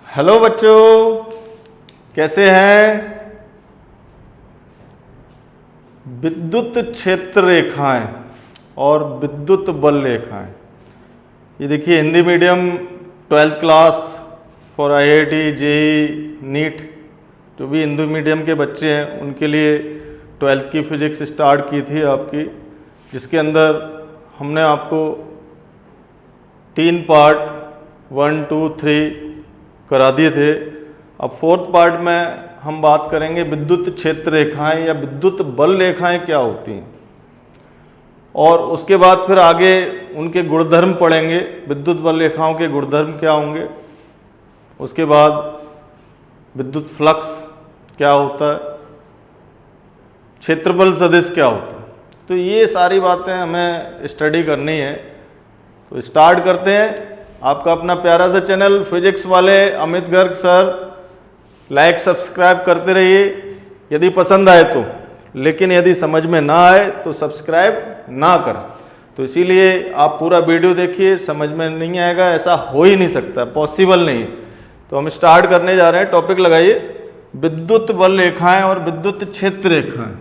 Hello बच्चों, कैसे हैं? विद्युत क्षेत्र रेखाएं और विद्युत बल रेखाएं, ये देखिए Hindi medium 12th class for IIT JEE NEET जो भी हिंदी मीडियम के बच्चे हैं उनके लिए 12th की फिजिक्स स्टार्ट की थी आपकी, जिसके अंदर हमने आपको 3 पार्ट 1, 2, 3 करा दिए थे। अब 4th पार्ट में हम बात करेंगे विद्युत क्षेत्र रेखाएं या विद्युत बल रेखाएं क्या होती हैं, और उसके बाद फिर आगे उनके गुणधर्म पढ़ेंगे। विद्युत बल रेखाओं के गुणधर्म क्या होंगे, उसके बाद विद्युत फ्लक्स क्या होता है, क्षेत्रफल सदिश क्या होता है। तो ये सारी बातें हमें स्टडी करनी है। तो स्टार्ट करते हैं। आपका अपना प्यारा सा चैनल फिजिक्स वाले Amit Garg sir, like subscribe करते रहिए यदि पसंद आए तो, लेकिन यदि समझ में ना आए तो सब्सक्राइब ना करें। तो इसीलिए आप पूरा वीडियो देखिए, समझ में नहीं आएगा ऐसा हो ही नहीं सकता, पॉसिबल नहीं। तो हम स्टार्ट करने जा रहे हैं। टॉपिक लगाइए, विद्युत बल रेखाएं और विद्युत क्षेत्र रेखाएं।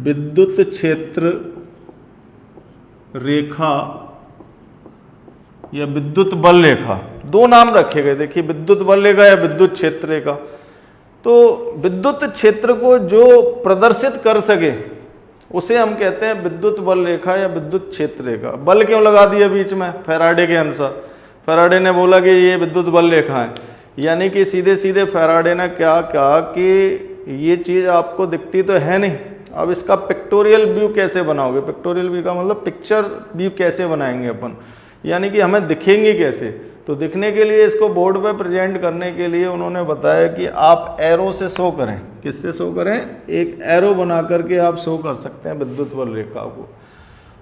विद्युत क्षेत्र रेखा या विद्युत बल रेखा, दो नाम रखे गए। देखिए, विद्युत बल रेखा या विद्युत क्षेत्र रेखा। तो विद्युत क्षेत्र को जो प्रदर्शित कर सके उसे हम कहते हैं विद्युत बल रेखा या विद्युत क्षेत्र रेखा। बल क्यों लगा दिया बीच में? फैराडे के अनुसार, फैराडे ने बोला कि ये विद्युत बल रेखा है, यानी कि सीधे सीधे फैराडे ने क्या कहा कि ये चीज़ आपको दिखती तो है नहीं, अब इसका पिक्टोरियल व्यू कैसे बनाओगे। पिक्टोरियल व्यू का मतलब पिक्चर व्यू कैसे बनाएंगे अपन, यानी कि हमें दिखेंगे कैसे। तो दिखने के लिए इसको बोर्ड पे प्रेजेंट करने के लिए उन्होंने बताया कि आप एरो से शो करें। किससे शो करें? एक एरो बना करके आप शो कर सकते हैं विद्युत बल रेखा को।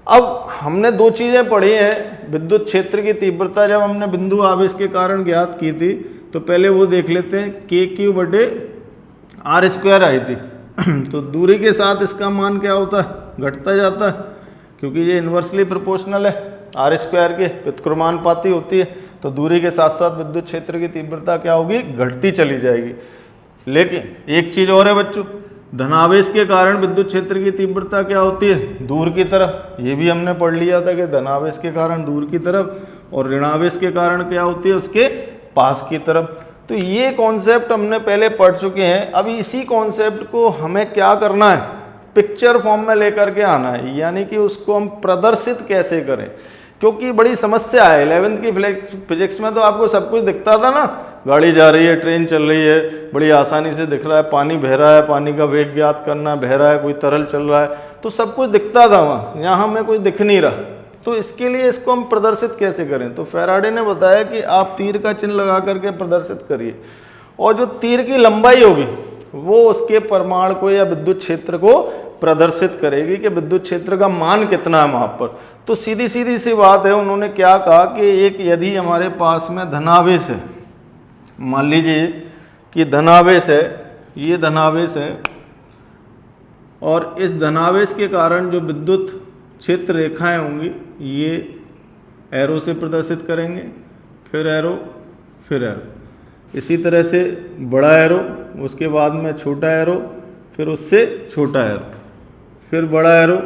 अब हमने दो चीज़ें पढ़ी हैं। विद्युत क्षेत्र की तीव्रता जब हमने बिंदु आवेश के कारण ज्ञात की थी, तो पहले वो देख लेते हैं, KQ/r² आई थी। तो दूरी के साथ इसका मान क्या होता है? घटता जाता है, क्योंकि ये इन्वर्सली प्रोपोर्शनल है, r² के व्युत्क्रमानुपाती होती है। तो दूरी के साथ साथ विद्युत क्षेत्र की तीव्रता क्या होगी? घटती चली जाएगी। लेकिन एक चीज़ और है बच्चों, धनावेश के कारण विद्युत क्षेत्र की तीव्रता क्या होती है? दूर की तरफ। ये भी हमने पढ़ लिया था कि धनावेश के कारण दूर की तरफ, और ऋणावेश के कारण क्या होती है? उसके पास की तरफ। तो ये कॉन्सेप्ट हमने पहले पढ़ चुके हैं। अब इसी कॉन्सेप्ट को हमें क्या करना है? पिक्चर फॉर्म में लेकर के आना है, यानी कि उसको हम प्रदर्शित कैसे करें। क्योंकि बड़ी समस्या है 11th की फिजिक्स में, तो आपको सब कुछ दिखता था ना, गाड़ी जा रही है, ट्रेन चल रही है, बड़ी आसानी से दिख रहा है, पानी बह रहा है, पानी का वेग ज्ञात करना, बह रहा है, कोई तरल चल रहा है, तो सब कुछ दिखता था वहाँ। यहाँ हमें कुछ दिख नहीं रहा। तो इसके लिए इसको हम प्रदर्शित कैसे करें? तो फैराडे ने बताया कि आप तीर का चिन्ह लगा करके प्रदर्शित करिए, और जो तीर की लंबाई होगी वो उसके परिमाण को या विद्युत क्षेत्र को प्रदर्शित करेगी कि विद्युत क्षेत्र का मान कितना है वहाँ पर। तो सीधी सीधी सी बात है, उन्होंने क्या कहा कि एक यदि हमारे पास में धनावेश है, मान लीजिए कि धनावेश है, ये धनावेश है, और इस धनावेश के कारण जो विद्युत क्षेत्र रेखाएं होंगी ये एरो से प्रदर्शित करेंगे, फिर एरो, फिर एरो, इसी तरह से बड़ा एरो, उसके बाद में छोटा एरो, फिर उससे छोटा एरो, फिर बड़ा एरो,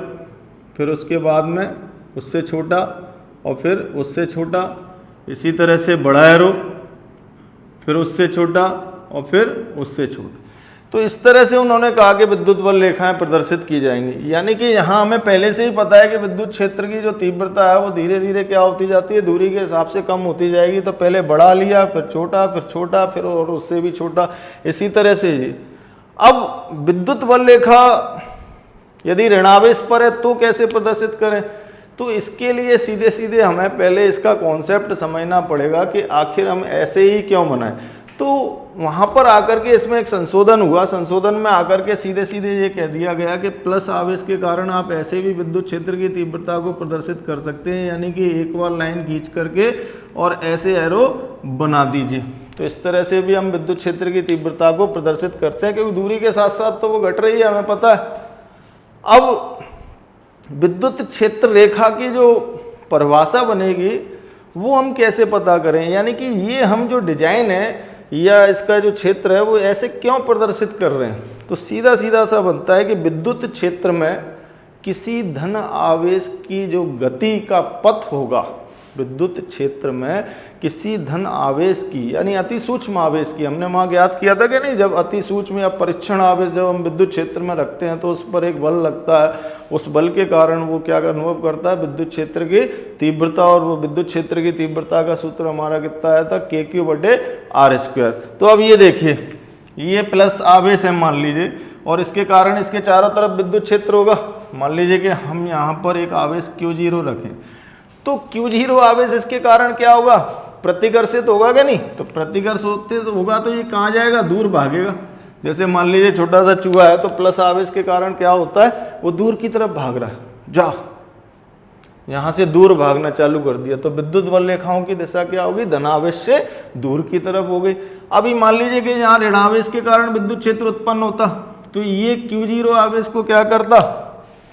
फिर उसके बाद में उससे छोटा, और फिर उससे छोटा, इसी तरह से बड़ा एरो, फिर उससे छोटा, और फिर उससे छोटा। तो इस तरह से उन्होंने कहा कि विद्युत बल रेखाएं प्रदर्शित की जाएंगी। यानी कि यहाँ हमें पहले से ही पता है कि विद्युत क्षेत्र की जो तीव्रता है वो धीरे धीरे क्या होती जाती है? दूरी के हिसाब से कम होती जाएगी। तो पहले बड़ा लिया, फिर छोटा, फिर और उससे भी छोटा, इसी तरह से ही। अब विद्युत बल रेखा यदि ऋणावेश पर है तो कैसे प्रदर्शित करें? तो इसके लिए सीधे सीधे हमें पहले इसका कॉन्सेप्ट समझना पड़ेगा कि आखिर हम ऐसे ही क्यों बनाएं। तो वहाँ पर आकर के इसमें एक संशोधन हुआ। संशोधन में आकर के सीधे सीधे ये कह दिया गया कि प्लस आवेश के कारण आप ऐसे भी विद्युत क्षेत्र की तीव्रता को प्रदर्शित कर सकते हैं, यानी कि एक बार लाइन खींच करके और ऐसे एरो बना दीजिए। तो इस तरह से भी हम विद्युत क्षेत्र की तीव्रता को प्रदर्शित करते हैं, क्योंकि दूरी के साथ साथ तो वो घट रही है, हमें पता है। अब विद्युत क्षेत्र रेखा की जो परिभाषा बनेगी वो हम कैसे पता करें, यानी कि ये हम जो डिजाइन है या इसका जो क्षेत्र है वो ऐसे क्यों प्रदर्शित कर रहे हैं। तो सीधा सीधा सा बनता है कि विद्युत क्षेत्र में किसी धन आवेश की जो गति का पथ होगा, विद्युत क्षेत्र में किसी धन आवेश की यानी अति सूक्ष्म आवेश की, हमने वहाँ ज्ञात किया था कि नहीं, जब अति सूक्ष्म या परीक्षण आवेश जब हम विद्युत क्षेत्र में रखते हैं तो उस पर एक बल लगता है, उस बल के कारण वो क्या अनुभव करता है, विद्युत क्षेत्र की तीव्रता, और वो विद्युत क्षेत्र की तीव्रता का सूत्र हमारा कितना आया था, KQ/R²। तो अब ये देखिए, ये प्लस आवेश है मान लीजिए, और इसके कारण इसके चारों तरफ विद्युत क्षेत्र होगा। मान लीजिए कि हम यहाँ पर एक आवेश Q0 रखें, तो Q0 आवेश इसके कारण क्या होगा, प्रतिकर्षित होगा क्या नहीं, तो प्रतिकर्ष होते होगा तो ये कहाँ जाएगा, दूर भागेगा। जैसे मान लीजिए छोटा सा चूहा है, तो प्लस आवेश के कारण क्या होता है, वो दूर की तरफ भाग रहा है, जा यहाँ से दूर भागना चालू कर दिया, तो विद्युत बल रेखाओं की दिशा क्या होगी, धनावेश से दूर की तरफ हो गई। अभी मान लीजिए कि यहाँ ऋणावेश के कारण विद्युत क्षेत्र उत्पन्न होता, तो ये Q0 आवेश को क्या करता,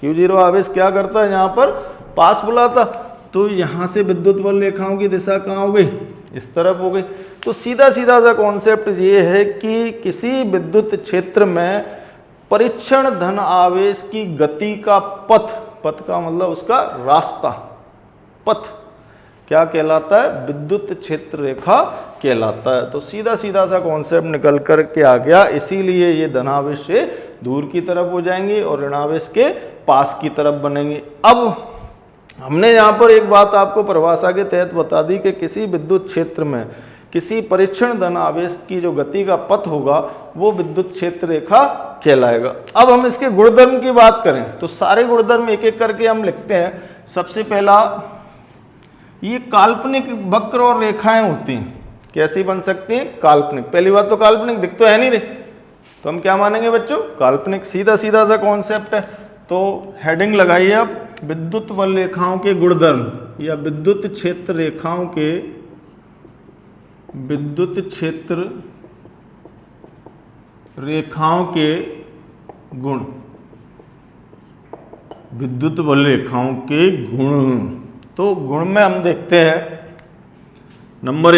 Q0 आवेश क्या करता है, यहाँ पर पास बुलाता, तो यहाँ से विद्युत बल रेखाओं की दिशा कहाँ हो गई, इस तरफ हो गई। तो सीधा सीधा सा कॉन्सेप्ट ये है कि किसी विद्युत क्षेत्र में परीक्षण धन आवेश की गति का पथ, पथ का मतलब उसका रास्ता, पथ क्या कहलाता है, विद्युत क्षेत्र रेखा कहलाता है। तो सीधा सीधा सा कॉन्सेप्ट निकल कर के आ गया, इसीलिए ये धनावेश से दूर की तरफ हो जाएंगे और ऋणावेश के पास की तरफ बनेंगे। अब हमने यहाँ पर एक बात आपको परिभाषा के तहत बता दी कि किसी विद्युत क्षेत्र में किसी परीक्षण धन आवेश की जो गति का पथ होगा वो विद्युत क्षेत्र रेखा कहलाएगा। अब हम इसके गुणधर्म की बात करें तो सारे गुणधर्म एक एक करके हम लिखते हैं। सबसे पहला, ये काल्पनिक वक्र और रेखाएं होती हैं, कैसी बन सकती हैं, काल्पनिक। पहली बात तो काल्पनिक दिख तो है नहीं रे, तो हम क्या मानेंगे बच्चों, काल्पनिक। सीधा सीधा सा कॉन्सेप्ट है। तो हेडिंग लगाइए आप, विद्युत बल रेखाओं के गुणधर्म या विद्युत क्षेत्र रेखाओं के, विद्युत क्षेत्र रेखाओं के गुण, विद्युत बल रेखाओं के गुण। तो गुण में हम देखते हैं नंबर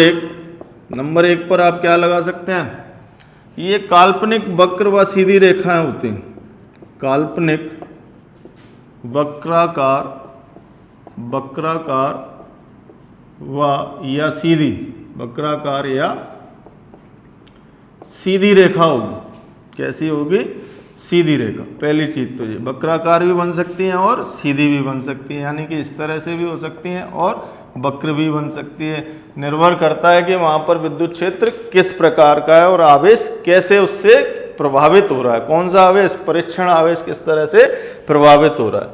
एक पर आप क्या लगा सकते हैं, ये काल्पनिक वक्र व सीधी रेखाएं होती हैं, काल्पनिक वक्राकार व या सीधी, वक्राकार या सीधी रेखा होगी। कैसी होगी, सीधी रेखा। पहली चीज तो ये वक्राकार भी बन सकती हैं और सीधी भी बन सकती हैं, यानी कि इस तरह से भी हो सकती हैं और वक्र भी बन सकती है। निर्भर करता है कि वहां पर विद्युत क्षेत्र किस प्रकार का है और आवेश कैसे उससे प्रभावित हो रहा है, कौन सा आवेश, परीक्षण आवेश किस तरह से प्रभावित हो रहा है।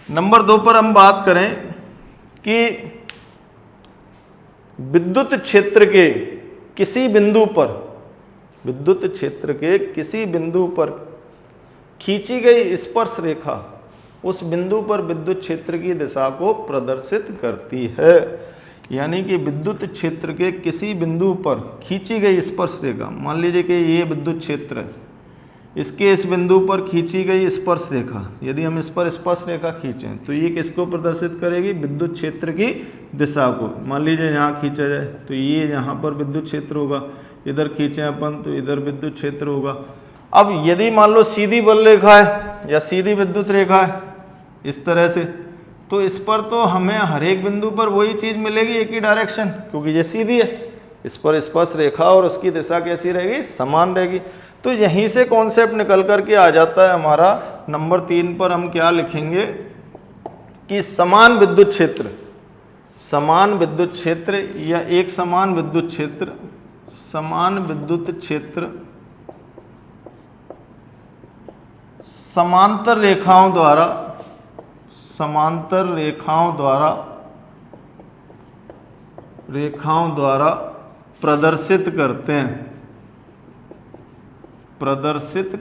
नंबर 2 पर हम बात करें कि विद्युत क्षेत्र के किसी बिंदु पर, विद्युत क्षेत्र के किसी बिंदु पर खींची गई स्पर्श रेखा उस बिंदु पर विद्युत क्षेत्र की दिशा को प्रदर्शित करती है। यानी कि विद्युत क्षेत्र के किसी बिंदु पर खींची गई स्पर्श रेखा, मान लीजिए कि ये विद्युत क्षेत्र है, इसके इस बिंदु पर खींची गई स्पर्श रेखा, यदि हम इस पर स्पर्श रेखा खींचें तो ये किसको प्रदर्शित करेगी, विद्युत क्षेत्र की दिशा को। मान लीजिए यहाँ खींचा जाए तो ये यहाँ पर विद्युत क्षेत्र होगा, इधर खींचें अपन तो इधर विद्युत क्षेत्र होगा। अब यदि मान लो सीधी बल रेखा है या सीधी विद्युत रेखा है इस तरह से, तो इस पर तो हमें हर एक बिंदु पर वही चीज़ मिलेगी, एक ही डायरेक्शन, क्योंकि ये सीधी है। इस पर स्पर्श रेखा और उसकी दिशा कैसी रहेगी, समान रहेगी। तो यहीं से कॉन्सेप्ट निकल करके आ जाता है हमारा। नंबर 3 पर हम क्या लिखेंगे कि समान विद्युत क्षेत्र, समान विद्युत क्षेत्र या एक समान विद्युत क्षेत्र, समान विद्युत क्षेत्र समांतर रेखाओं द्वारा, समांतर रेखाओं द्वारा प्रदर्शित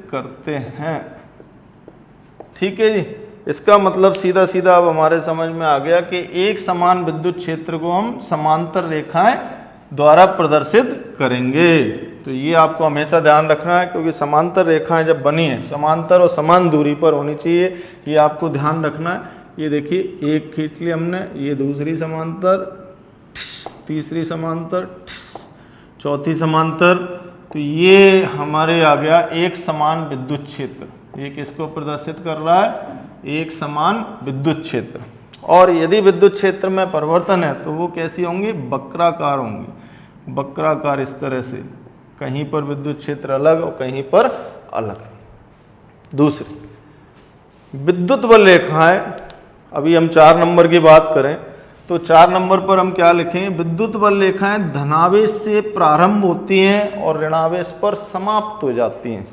करते हैं। ठीक है जी। इसका मतलब सीधा सीधा अब हमारे समझ में आ गया कि एक समान विद्युत क्षेत्र को हम समांतर रेखाएं द्वारा प्रदर्शित करेंगे। तो ये आपको हमेशा ध्यान रखना है, क्योंकि समांतर रेखाएं जब बनी है समांतर और समान दूरी पर होनी चाहिए, ये आपको ध्यान रखना है। ये देखिए एक खींच ली हमने, ये दूसरी समांतर, तीसरी समांतर, चौथी समांतर। तो ये हमारे आ गया एक समान विद्युत क्षेत्र। ये किसको प्रदर्शित कर रहा है? एक समान विद्युत क्षेत्र। और यदि विद्युत क्षेत्र में परिवर्तन है तो वो कैसी होंगी? वक्राकार होंगी। वक्राकार इस तरह से, कहीं पर विद्युत क्षेत्र अलग और कहीं पर अलग। दूसरी विद्युत बल रेखाएं, अभी हम 4 नंबर की बात करें तो 4 नंबर पर हम क्या लिखेंगे? विद्युत बल रेखाएं धनावेश से प्रारंभ होती हैं और ऋणावेश पर समाप्त हो जाती हैं।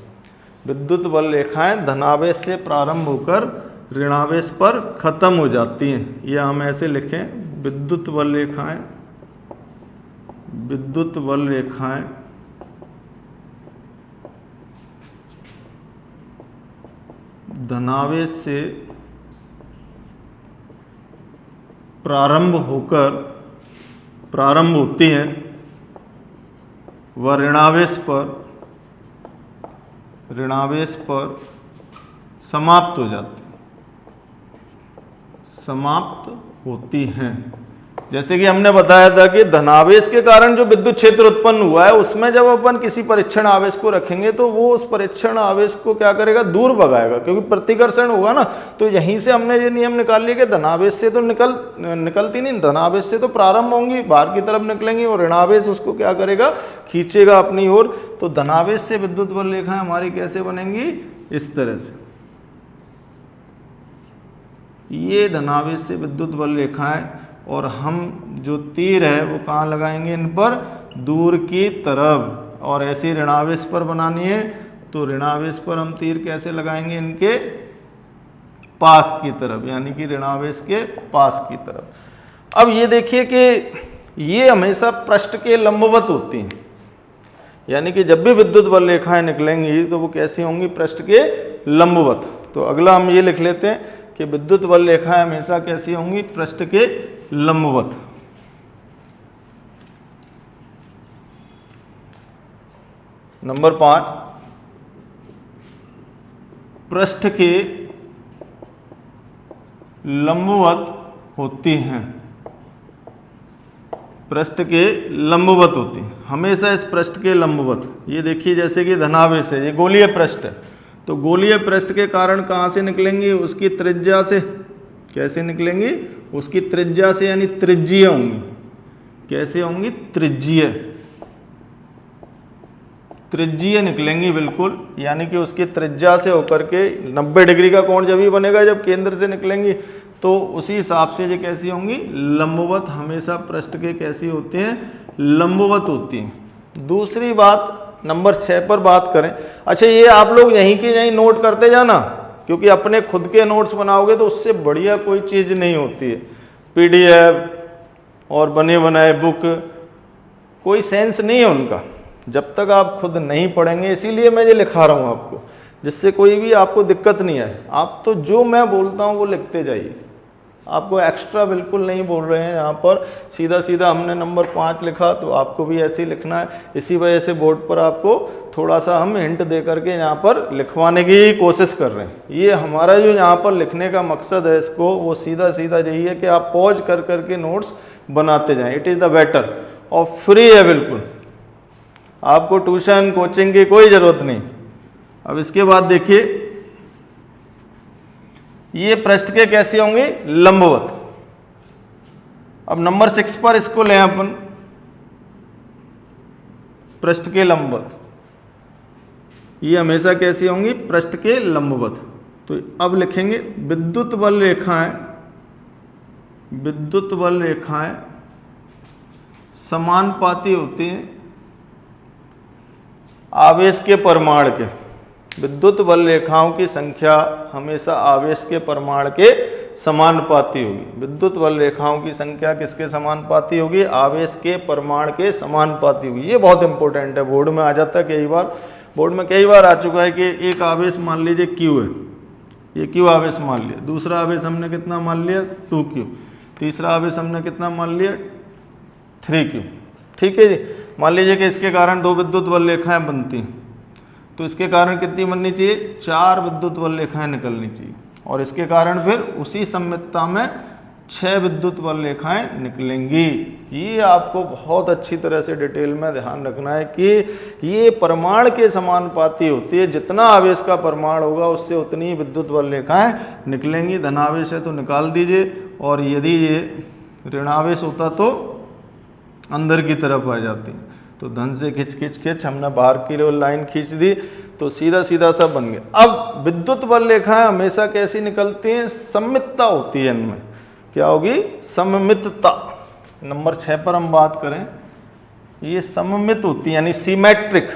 विद्युत बल रेखाएं धनावेश से प्रारंभ होकर ऋणावेश पर खत्म हो जाती हैं। ये हम ऐसे लिखें, विद्युत बल रेखाएं, विद्युत बल रेखाएं धनावेश से प्रारंभ होती हैं व ऋणावेश पर समाप्त हो जाती हैं, समाप्त होती हैं। जैसे कि हमने बताया था कि धनावेश के कारण जो विद्युत क्षेत्र उत्पन्न हुआ है उसमें जब अपन किसी परीक्षण आवेश को रखेंगे तो वो उस परीक्षण आवेश को क्या करेगा? दूर भगाएगा, क्योंकि प्रतिकर्षण होगा ना। तो यहीं से हमने ये नियम निकाल लिया कि धनावेश से तो निकलती नहीं, धनावेश से तो प्रारंभ होंगी, बाहर की तरफ निकलेंगी और ऋणावेश उसको क्या करेगा? खींचेगा अपनी ओर। तो धनावेश से विद्युत बल रेखाएं हमारी कैसे बनेंगी? इस तरह से। ये धनावेश से विद्युत बल रेखाएं, और हम जो तीर है वो कहाँ लगाएंगे? इन पर दूर की तरफ। और ऐसी ऋणावेश पर बनानी है तो ऋणावेश पर हम तीर कैसे लगाएंगे? इनके पास की तरफ, यानी कि ऋणावेश के पास की तरफ। अब ये देखिए कि ये हमेशा पृष्ठ के लंबवत होती हैं, यानी कि जब भी विद्युत बल रेखाएं निकलेंगी तो वो कैसी होंगी? पृष्ठ के लंबवत। तो अगला हम ये लिख लेते हैं कि विद्युत बल रेखाएं हमेशा कैसी होंगी? पृष्ठ के लंबवत। नंबर 5, पृष्ठ के लंबवत होती हैं। पृष्ठ के लंबवत होती हैं, हमेशा इस पृष्ठ के लंबवत। ये देखिए जैसे कि धनावेश है, ये गोलीय पृष्ठ है, तो गोलीय पृष्ठ के कारण कहाँ से निकलेंगी? उसकी त्रिज्या से। कैसे निकलेंगी? उसकी त्रिज्या से, यानी त्रिज्यीय होंगी। कैसे होंगी? त्रिज्यीय, त्रिज्यीय निकलेंगी बिल्कुल, यानी कि उसकी त्रिज्या से होकर के 90 डिग्री का कोण जब भी बनेगा जब केंद्र से निकलेंगी, तो उसी हिसाब से ये कैसी होंगी? लंबवत। हमेशा पृष्ठ के कैसी होते हैं? लंबवत होती हैं। दूसरी बात, नंबर 6 पर बात करें। अच्छा, ये आप लोग यहीं के यहीं नोट करते जाना, क्योंकि अपने खुद के नोट्स बनाओगे तो उससे बढ़िया कोई चीज़ नहीं होती है। PDF और बने बनाए बुक, कोई सेंस नहीं है उनका जब तक आप खुद नहीं पढ़ेंगे। इसीलिए मैं ये लिखा रहा हूँ आपको, जिससे कोई भी आपको दिक्कत नहीं आए। आप तो जो मैं बोलता हूँ वो लिखते जाइए, आपको एक्स्ट्रा बिल्कुल नहीं बोल रहे हैं। यहाँ पर सीधा सीधा हमने नंबर 5 लिखा तो आपको भी ऐसे ही लिखना है। इसी वजह से बोर्ड पर आपको थोड़ा सा हम हिंट दे करके यहाँ पर लिखवाने की कोशिश कर रहे हैं। ये हमारा जो यहाँ पर लिखने का मकसद है इसको, वो सीधा सीधा यही है कि आप पॉज कर करके नोट्स बनाते जाएं। इट इज़ द बेटर, और फ्री है बिल्कुल, आपको ट्यूशन कोचिंग की कोई ज़रूरत नहीं। अब इसके बाद देखिए, ये पृष्ठ के कैसे होंगे? लंबवत। अब नंबर 6 पर इसको लें अपन, पृष्ठ के लंबवत। ये हमेशा कैसी होंगी? पृष्ठ के लंबवत। तो अब लिखेंगे विद्युत बल रेखाएं, विद्युत बल रेखाएं समानुपाती होती हैं आवेश के परिमाण के। विद्युत बल रेखाओं की संख्या हमेशा आवेश के परिमाण के समानुपाती होगी। विद्युत बल रेखाओं की संख्या किसके समानुपाती होगी? आवेश के परिमाण के समानुपाती होगी। ये बहुत इंपॉर्टेंट है, बोर्ड में आ जाता है कई बार, बोर्ड में कई बार आ चुका है कि एक आवेश मान लीजिए Q है, ये Q आवेश मान लिया, दूसरा आवेश हमने कितना मान लिया? 2Q, तीसरा आवेश हमने कितना मान लिया? 3Q। ठीक है जी। मान लीजिए कि इसके कारण 2 विद्युत बल रेखाएं बनती हैं, तो इसके कारण कितनी बननी चाहिए? 4 विद्युत बल रेखाएं निकलनी चाहिए, और इसके कारण फिर उसी सममितता में 6 विद्युत बल रेखाएं निकलेंगी। ये आपको बहुत अच्छी तरह से डिटेल में ध्यान रखना है कि ये परमाणु के समानुपाती होती है, जितना आवेश का परमाणु होगा उससे उतनी ही विद्युत बल रेखाएं निकलेंगी। धनावेश है तो निकाल दीजिए, और यदि ये ऋणावेश होता तो अंदर की तरफ आ जाती। तो धन से खिंच खिंच खिंच हमने बाहर की लाइन खींच दी, तो सीधा सीधा सब बन गया। अब विद्युत बल रेखाएं हमेशा कैसी निकलती हैं? सममितता होती है इनमें। क्या होगी? सममितता। नंबर 6 पर हम बात करें, ये सममित होती है, यानी सिमेट्रिक।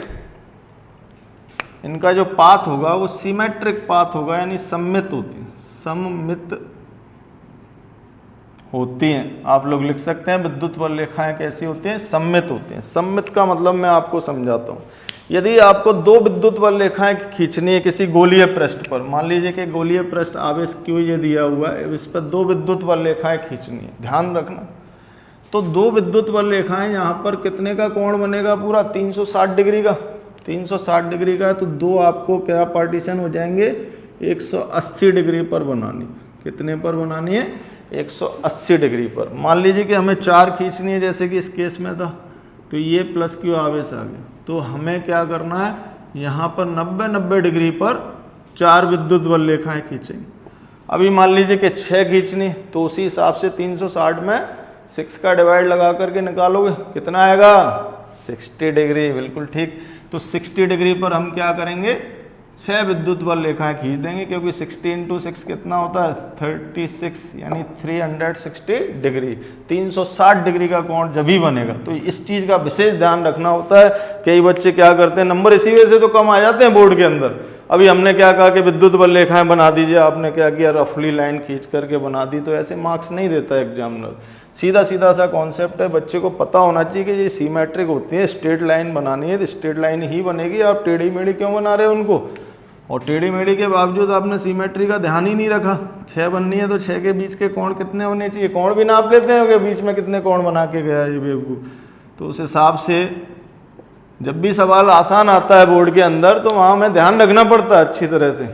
इनका जो पाथ होगा वो सिमेट्रिक पाथ होगा, यानी सममित होती है, सममित होती हैं। आप लोग लिख सकते हैं विद्युत बल रेखाएं कैसी होती हैं? सममित होती हैं। सममित का मतलब मैं आपको समझाता हूँ। यदि आपको 2 विद्युत बल रेखाएं खींचनी है किसी गोलीय पृष्ठ पर, मान लीजिए कि गोलीय पृष्ठ आवेश Q ये दिया हुआ है, इस पर 2 विद्युत बल रेखाएं खींचनी है, ध्यान रखना। तो 2 विद्युत बल रेखाएं यहाँ पर कितने का कोण बनेगा? पूरा 360 डिग्री का। 360 डिग्री का है तो 2 आपको क्या पार्टीशन हो जाएंगे? 180 डिग्री पर बनानी। कितने पर बनानी है? 180 डिग्री पर। मान लीजिए कि हमें 4 खींचनी है, जैसे कि इस केस में था, तो ये प्लस Q आवेश आ गया। तो हमें क्या करना है? यहाँ पर 90 डिग्री पर 4 विद्युत बल रेखाएं खींचेंगे। अभी मान लीजिए कि 6 खींचनी, तो उसी हिसाब से 360 में 6 का डिवाइड लगा करके निकालोगे, कितना आएगा? 60 डिग्री। बिल्कुल ठीक। तो 60 डिग्री पर हम क्या करेंगे? 6 विद्युत बल रेखाएं खींच देंगे, क्योंकि 60 × 6 कितना होता है? 36, यानी 360 डिग्री। 360 डिग्री का कोण जब ही बनेगा। तो इस चीज़ का विशेष ध्यान रखना होता है। कई बच्चे क्या करते हैं, नंबर इसी वजह से तो कम आ जाते हैं बोर्ड के अंदर। अभी हमने क्या कहा कि विद्युत बल रेखाएं बना दीजिए, आपने क्या किया? रफली लाइन खींच करके बना दी। तो ऐसे मार्क्स नहीं देता एग्जामिनर। सीधा सीधा सा कॉन्सेप्ट है, बच्चे को पता होना चाहिए कि ये सिमेट्रिक होती है। स्ट्रेट लाइन बनानी है तो स्ट्रेट लाइन ही बनेगी। आप टेढ़ी मेढ़ी क्यों बना रहे हो उनको? और टेढ़ी मेढ़ी के बावजूद आपने सिमेट्री का ध्यान ही नहीं रखा। 6 बननी है तो 6 के बीच के कोण कितने होने चाहिए? कोण भी नाप लेते हैं कि बीच में कितने कोण बना के गया ये बेवकूफ़। तो उस हिसाब से जब भी सवाल आसान आता है बोर्ड के अंदर, तो वहाँ हमें ध्यान रखना पड़ता है अच्छी तरह से।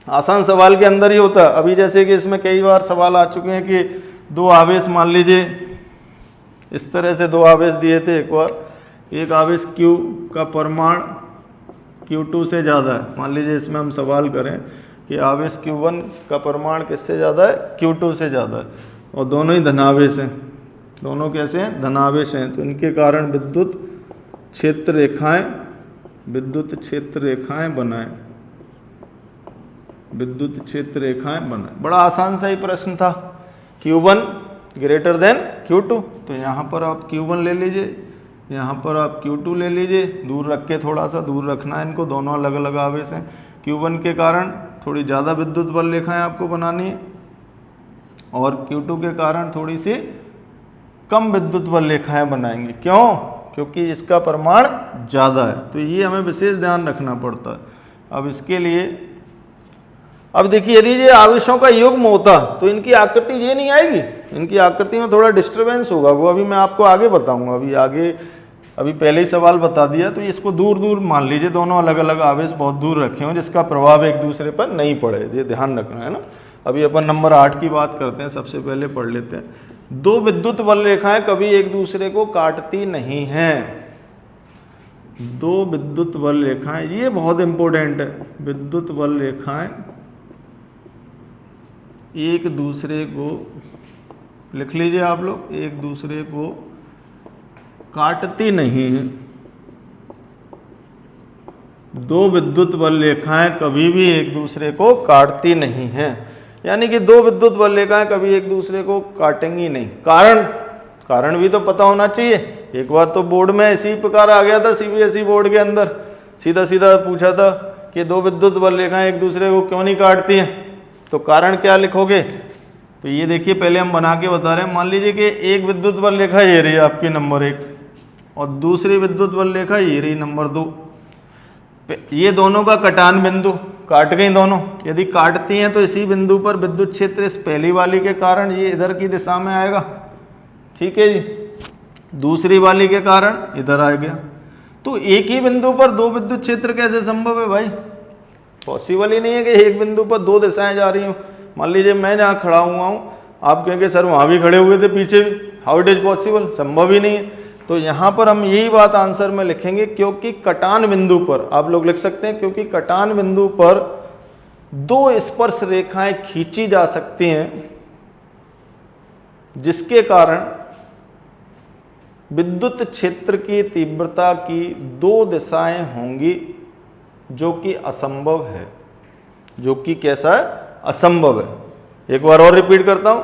आसान सवाल के अंदर ही होता है। अभी जैसे कि इसमें कई बार सवाल आ चुके हैं कि 2 आवेश, मान लीजिए इस तरह से 2 आवेश दिए थे एक बार। एक आवेश Q का परमाणु Q2 से ज़्यादा है। मान लीजिए इसमें हम सवाल करें कि आवेश Q1 का परमाणु किससे ज़्यादा है? Q2 से ज़्यादा है, और दोनों ही धनावेश हैं। दोनों कैसे हैं? धनावेश हैं। तो इनके कारण विद्युत क्षेत्र रेखाएं बनाएं। विद्युत क्षेत्र रेखाएं बनाएं। बड़ा आसान सा ही प्रश्न था। Q1 ग्रेटर देन Q2, तो यहाँ पर आप Q1 ले लीजिए, यहाँ पर आप Q2 ले लीजिए। दूर रख के, थोड़ा सा दूर रखना है इनको, दोनों अलग अलग आवेश हैं। Q1 के कारण थोड़ी ज़्यादा विद्युत बल रेखाएं आपको बनानी है, और Q2 के कारण थोड़ी सी कम विद्युत बल रेखाएं बनाएंगे। क्यों? क्योंकि इसका परमाणु ज़्यादा है। तो ये हमें विशेष ध्यान रखना पड़ता है। अब इसके लिए, अब देखिए, यदि ये आवेशों का युग्म होता तो इनकी आकृति ये नहीं आएगी। इनकी आकृति में थोड़ा डिस्टर्बेंस होगा, वो अभी मैं आपको आगे बताऊंगा। अभी पहले ही सवाल बता दिया। तो इसको दूर दूर मान लीजिए, दोनों अलग अलग आवेश बहुत दूर रखे हों, जिसका प्रभाव एक दूसरे पर नहीं पड़े, ये ध्यान रखना है ना। अभी अपन नंबर 8 की बात करते हैं। सबसे पहले पढ़ लेते हैं। 2 विद्युत बल रेखाएं कभी एक दूसरे को काटती नहीं हैं। 2 विद्युत बल रेखाएं, ये बहुत इंपॉर्टेंट है। विद्युत बल रेखाएं एक दूसरे को, लिख लीजिए आप लोग, एक दूसरे को काटती नहीं है। 2 विद्युत बल रेखाएं कभी भी एक दूसरे को काटती नहीं हैं। यानी कि 2 विद्युत बल रेखाएं कभी एक दूसरे को काटेंगी नहीं। कारण भी तो पता होना चाहिए। एक बार तो बोर्ड में इसी प्रकार आ गया था, CBSE बोर्ड के अंदर सीधा सीधा पूछा था कि 2 विद्युत बल रेखाएं एक दूसरे को क्यों नहीं काटती हैं, तो कारण क्या लिखोगे? तो ये देखिए, पहले हम बना के बता रहे हैं। मान लीजिए कि एक विद्युत बल रेखा ये रही आपकी नंबर 1, और दूसरी विद्युत बल रेखा ये रही नंबर 2। ये दोनों का कटान बिंदु, काट गई दोनों। यदि काटती हैं तो इसी बिंदु पर विद्युत क्षेत्र इस पहली वाली के कारण ये इधर की दिशा में आएगा, ठीक है जी। दूसरी वाली के कारण इधर आ गया। तो एक ही बिंदु पर 2 विद्युत क्षेत्र कैसे संभव है भाई? पॉसिबल ही नहीं है कि एक बिंदु पर 2 दिशाएं जा रही हूँ। मान लीजिए मैं जहाँ खड़ा हुआ हूँ, आप कहेंगे सर वहाँ भी खड़े हुए थे पीछे भी, हाउ इट इज पॉसिबल, संभव ही नहीं है। तो यहाँ पर हम यही बात आंसर में लिखेंगे, क्योंकि कटान बिंदु पर, आप लोग लिख सकते हैं, क्योंकि कटान बिंदु पर दो स्पर्श रेखाएं खींची जा सकती हैं, जिसके कारण विद्युत क्षेत्र की तीव्रता की दो दिशाएं होंगी, जो कि असंभव है, जो कि कैसा है, असंभव है। एक बार और रिपीट करता हूं,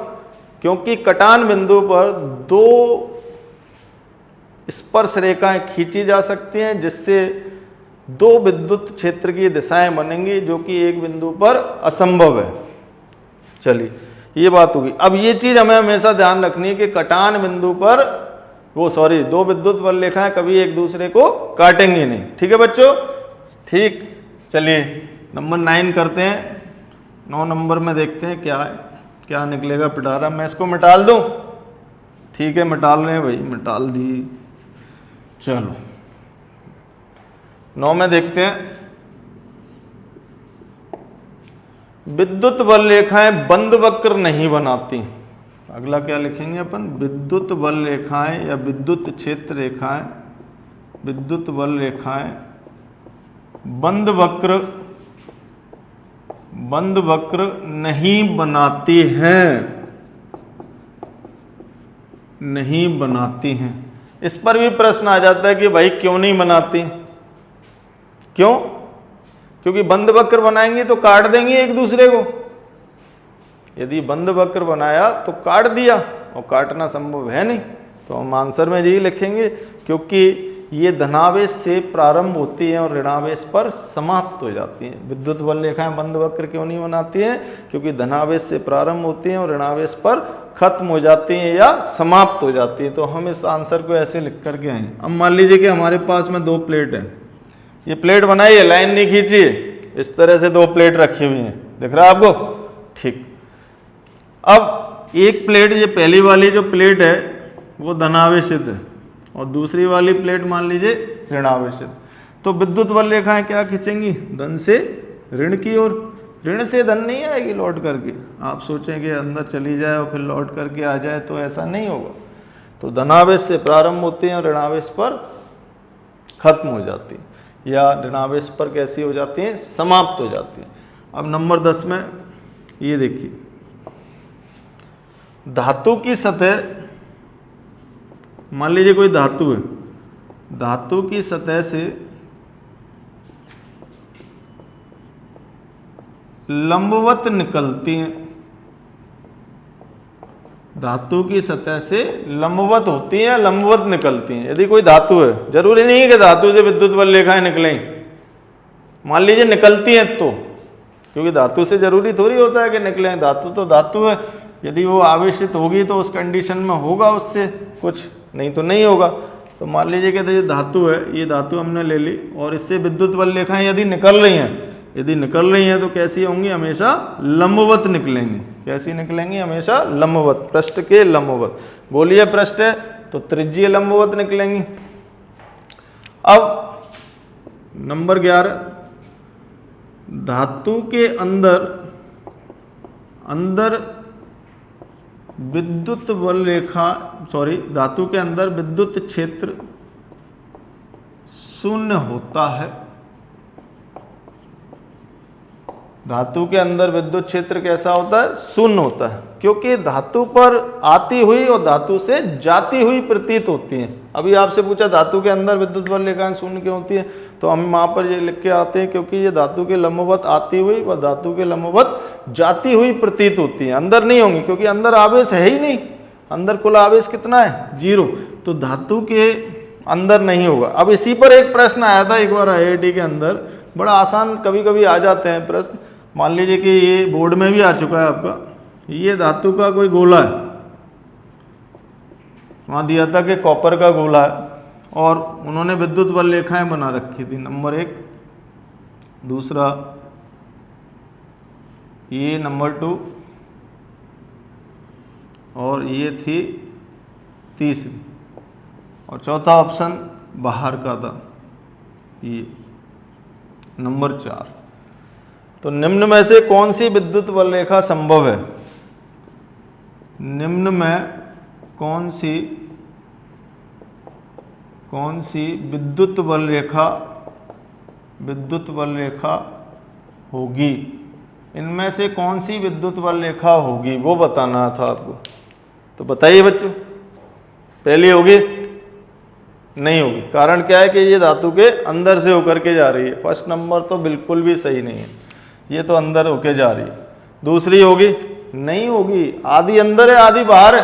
क्योंकि कटान बिंदु पर दो स्पर्श रेखाएं खींची जा सकती हैं, जिससे दो विद्युत क्षेत्र की दिशाएं बनेंगी, जो कि एक बिंदु पर असंभव है। चलिए ये बात होगी। अब ये चीज हमें हमेशा ध्यान रखनी है कि कटान बिंदु पर दो विद्युत बल रेखाएं कभी एक दूसरे को काटेंगे नहीं। ठीक है बच्चों, ठीक। चलिए नंबर 9 करते हैं। 9 नंबर में देखते हैं क्या है, क्या निकलेगा पिटारा। मैं इसको मिटाल दूं? ठीक है मिटाल रहे हैं भाई, मिटाल दी। चलो 9 में देखते हैं, विद्युत बल रेखाएं बंद वक्र नहीं बनाती। अगला क्या लिखेंगे अपन, विद्युत बल रेखाएं या विद्युत क्षेत्र रेखाएं, विद्युत बल रेखाएं बंद वक्र नहीं बनाती हैं, नहीं बनाती हैं। इस पर भी प्रश्न आ जाता है कि भाई क्यों नहीं बनाती, क्यों? क्योंकि बंद वक्र बनाएंगे तो काट देंगे एक दूसरे को। यदि बंद वक्र बनाया तो काट दिया, और काटना संभव है नहीं, तो हम आंसर में यही लिखेंगे, क्योंकि ये धनावेश से प्रारंभ होती हैं और ऋणावेश पर समाप्त हो जाती हैं। विद्युत बल रेखाएं बंद वक्र क्यों नहीं बनाती हैं? क्योंकि धनावेश से प्रारंभ होती हैं और ऋणावेश पर खत्म हो जाती हैं या समाप्त हो जाती हैं। तो हम इस आंसर को ऐसे लिख करके आए। अब मान लीजिए कि हमारे पास में दो प्लेट है, ये प्लेट बनाई है, लाइन नहीं खींची है, इस तरह से दो प्लेट रखी हुई हैं, दिख रहा है आपको? ठीक। अब एक प्लेट, ये पहली वाली जो प्लेट है वो धनावेशित है, और दूसरी वाली प्लेट मान लीजिए ऋणावेशित। तो विद्युत बल रेखाएं क्या खींचेंगी? धन से ऋण की ओर। ऋण से धन नहीं आएगी लौट करके। आप सोचें कि अंदर चली जाए और फिर लौट करके आ जाए, तो ऐसा नहीं होगा। तो धनावेश से प्रारंभ होते हैं और ऋणावेश पर खत्म हो जाती है, या ऋणावेश पर कैसी हो जाती हैं? समाप्त हो जाती है। अब नंबर 10 में ये देखिए, धातु की सतह, मान लीजिए कोई धातु है, धातु की सतह से लंबवत निकलती हैं, धातु की सतह से लंबवत होती हैं, लंबवत निकलती हैं। यदि कोई धातु है, जरूरी नहीं है कि धातु से विद्युत बल रेखाएं निकलें, मान लीजिए निकलती हैं तो, क्योंकि धातु से जरूरी थोड़ी होता है कि निकलें, धातु तो धातु है। यदि वो आवेशित होगी तो उस कंडीशन में होगा उससे कुछ, नहीं तो नहीं होगा। तो मान लीजिए कि ये धातु है, ये धातु हमने ले ली, और इससे विद्युत बल रेखाएं यदि निकल रही हैं, यदि निकल रही हैं तो कैसी होंगी? हमेशा लंबवत निकलेंगी। कैसी निकलेंगी? हमेशा लंबवत, पृष्ठ के लंबवत। गोलीय पृष्ठ है तो त्रिज्यीय लंबवत निकलेंगी। अब नंबर 11, धातु के अंदर विद्युत बल रेखा, धातु के अंदर विद्युत क्षेत्र शून्य होता है। धातु के अंदर विद्युत क्षेत्र कैसा होता है? शून्य होता है, क्योंकि धातु पर आती हुई और धातु से जाती हुई प्रतीत होती हैं। अभी आपसे पूछा धातु के अंदर विद्युत बल रेखाएं शून्य क्यों होती हैं, तो हम वहाँ पर ये लिख के आते हैं, क्योंकि ये धातु के लंबवत आती हुई व धातु के लंबवत जाती हुई प्रतीत होती हैं, अंदर नहीं होंगी, क्योंकि अंदर आवेश है ही नहीं। अंदर कुल आवेश कितना है? 0। तो धातु के अंदर नहीं होगा। अब इसी पर एक प्रश्न आया था एक बार IIT के अंदर, बड़ा आसान, कभी कभी आ जाते हैं प्रश्न। मान लीजिए कि ये बोर्ड में भी आ चुका है आपका, ये धातु का कोई गोला है, वहाँ दिया था कि कॉपर का गोला है, और उन्होंने विद्युत बल रेखाएं बना रखी थी, नंबर 1, दूसरा ये नंबर 2, और ये थी तीसरी, और चौथा ऑप्शन बाहर का था, ये नंबर 4। तो निम्न में से कौन सी विद्युत बल रेखा संभव है? निम्न में कौन सी विद्युत बल रेखा होगी, इनमें से कौन सी विद्युत बल रेखा होगी वो बताना था आपको। तो बताइए बच्चों, पहली होगी? नहीं होगी। कारण क्या है कि ये धातु के अंदर से होकर के जा रही है। फर्स्ट नंबर तो बिल्कुल भी सही नहीं है, ये तो अंदर होके जा रही है। दूसरी होगी? नहीं होगी, आधी अंदर है आधी बाहर है।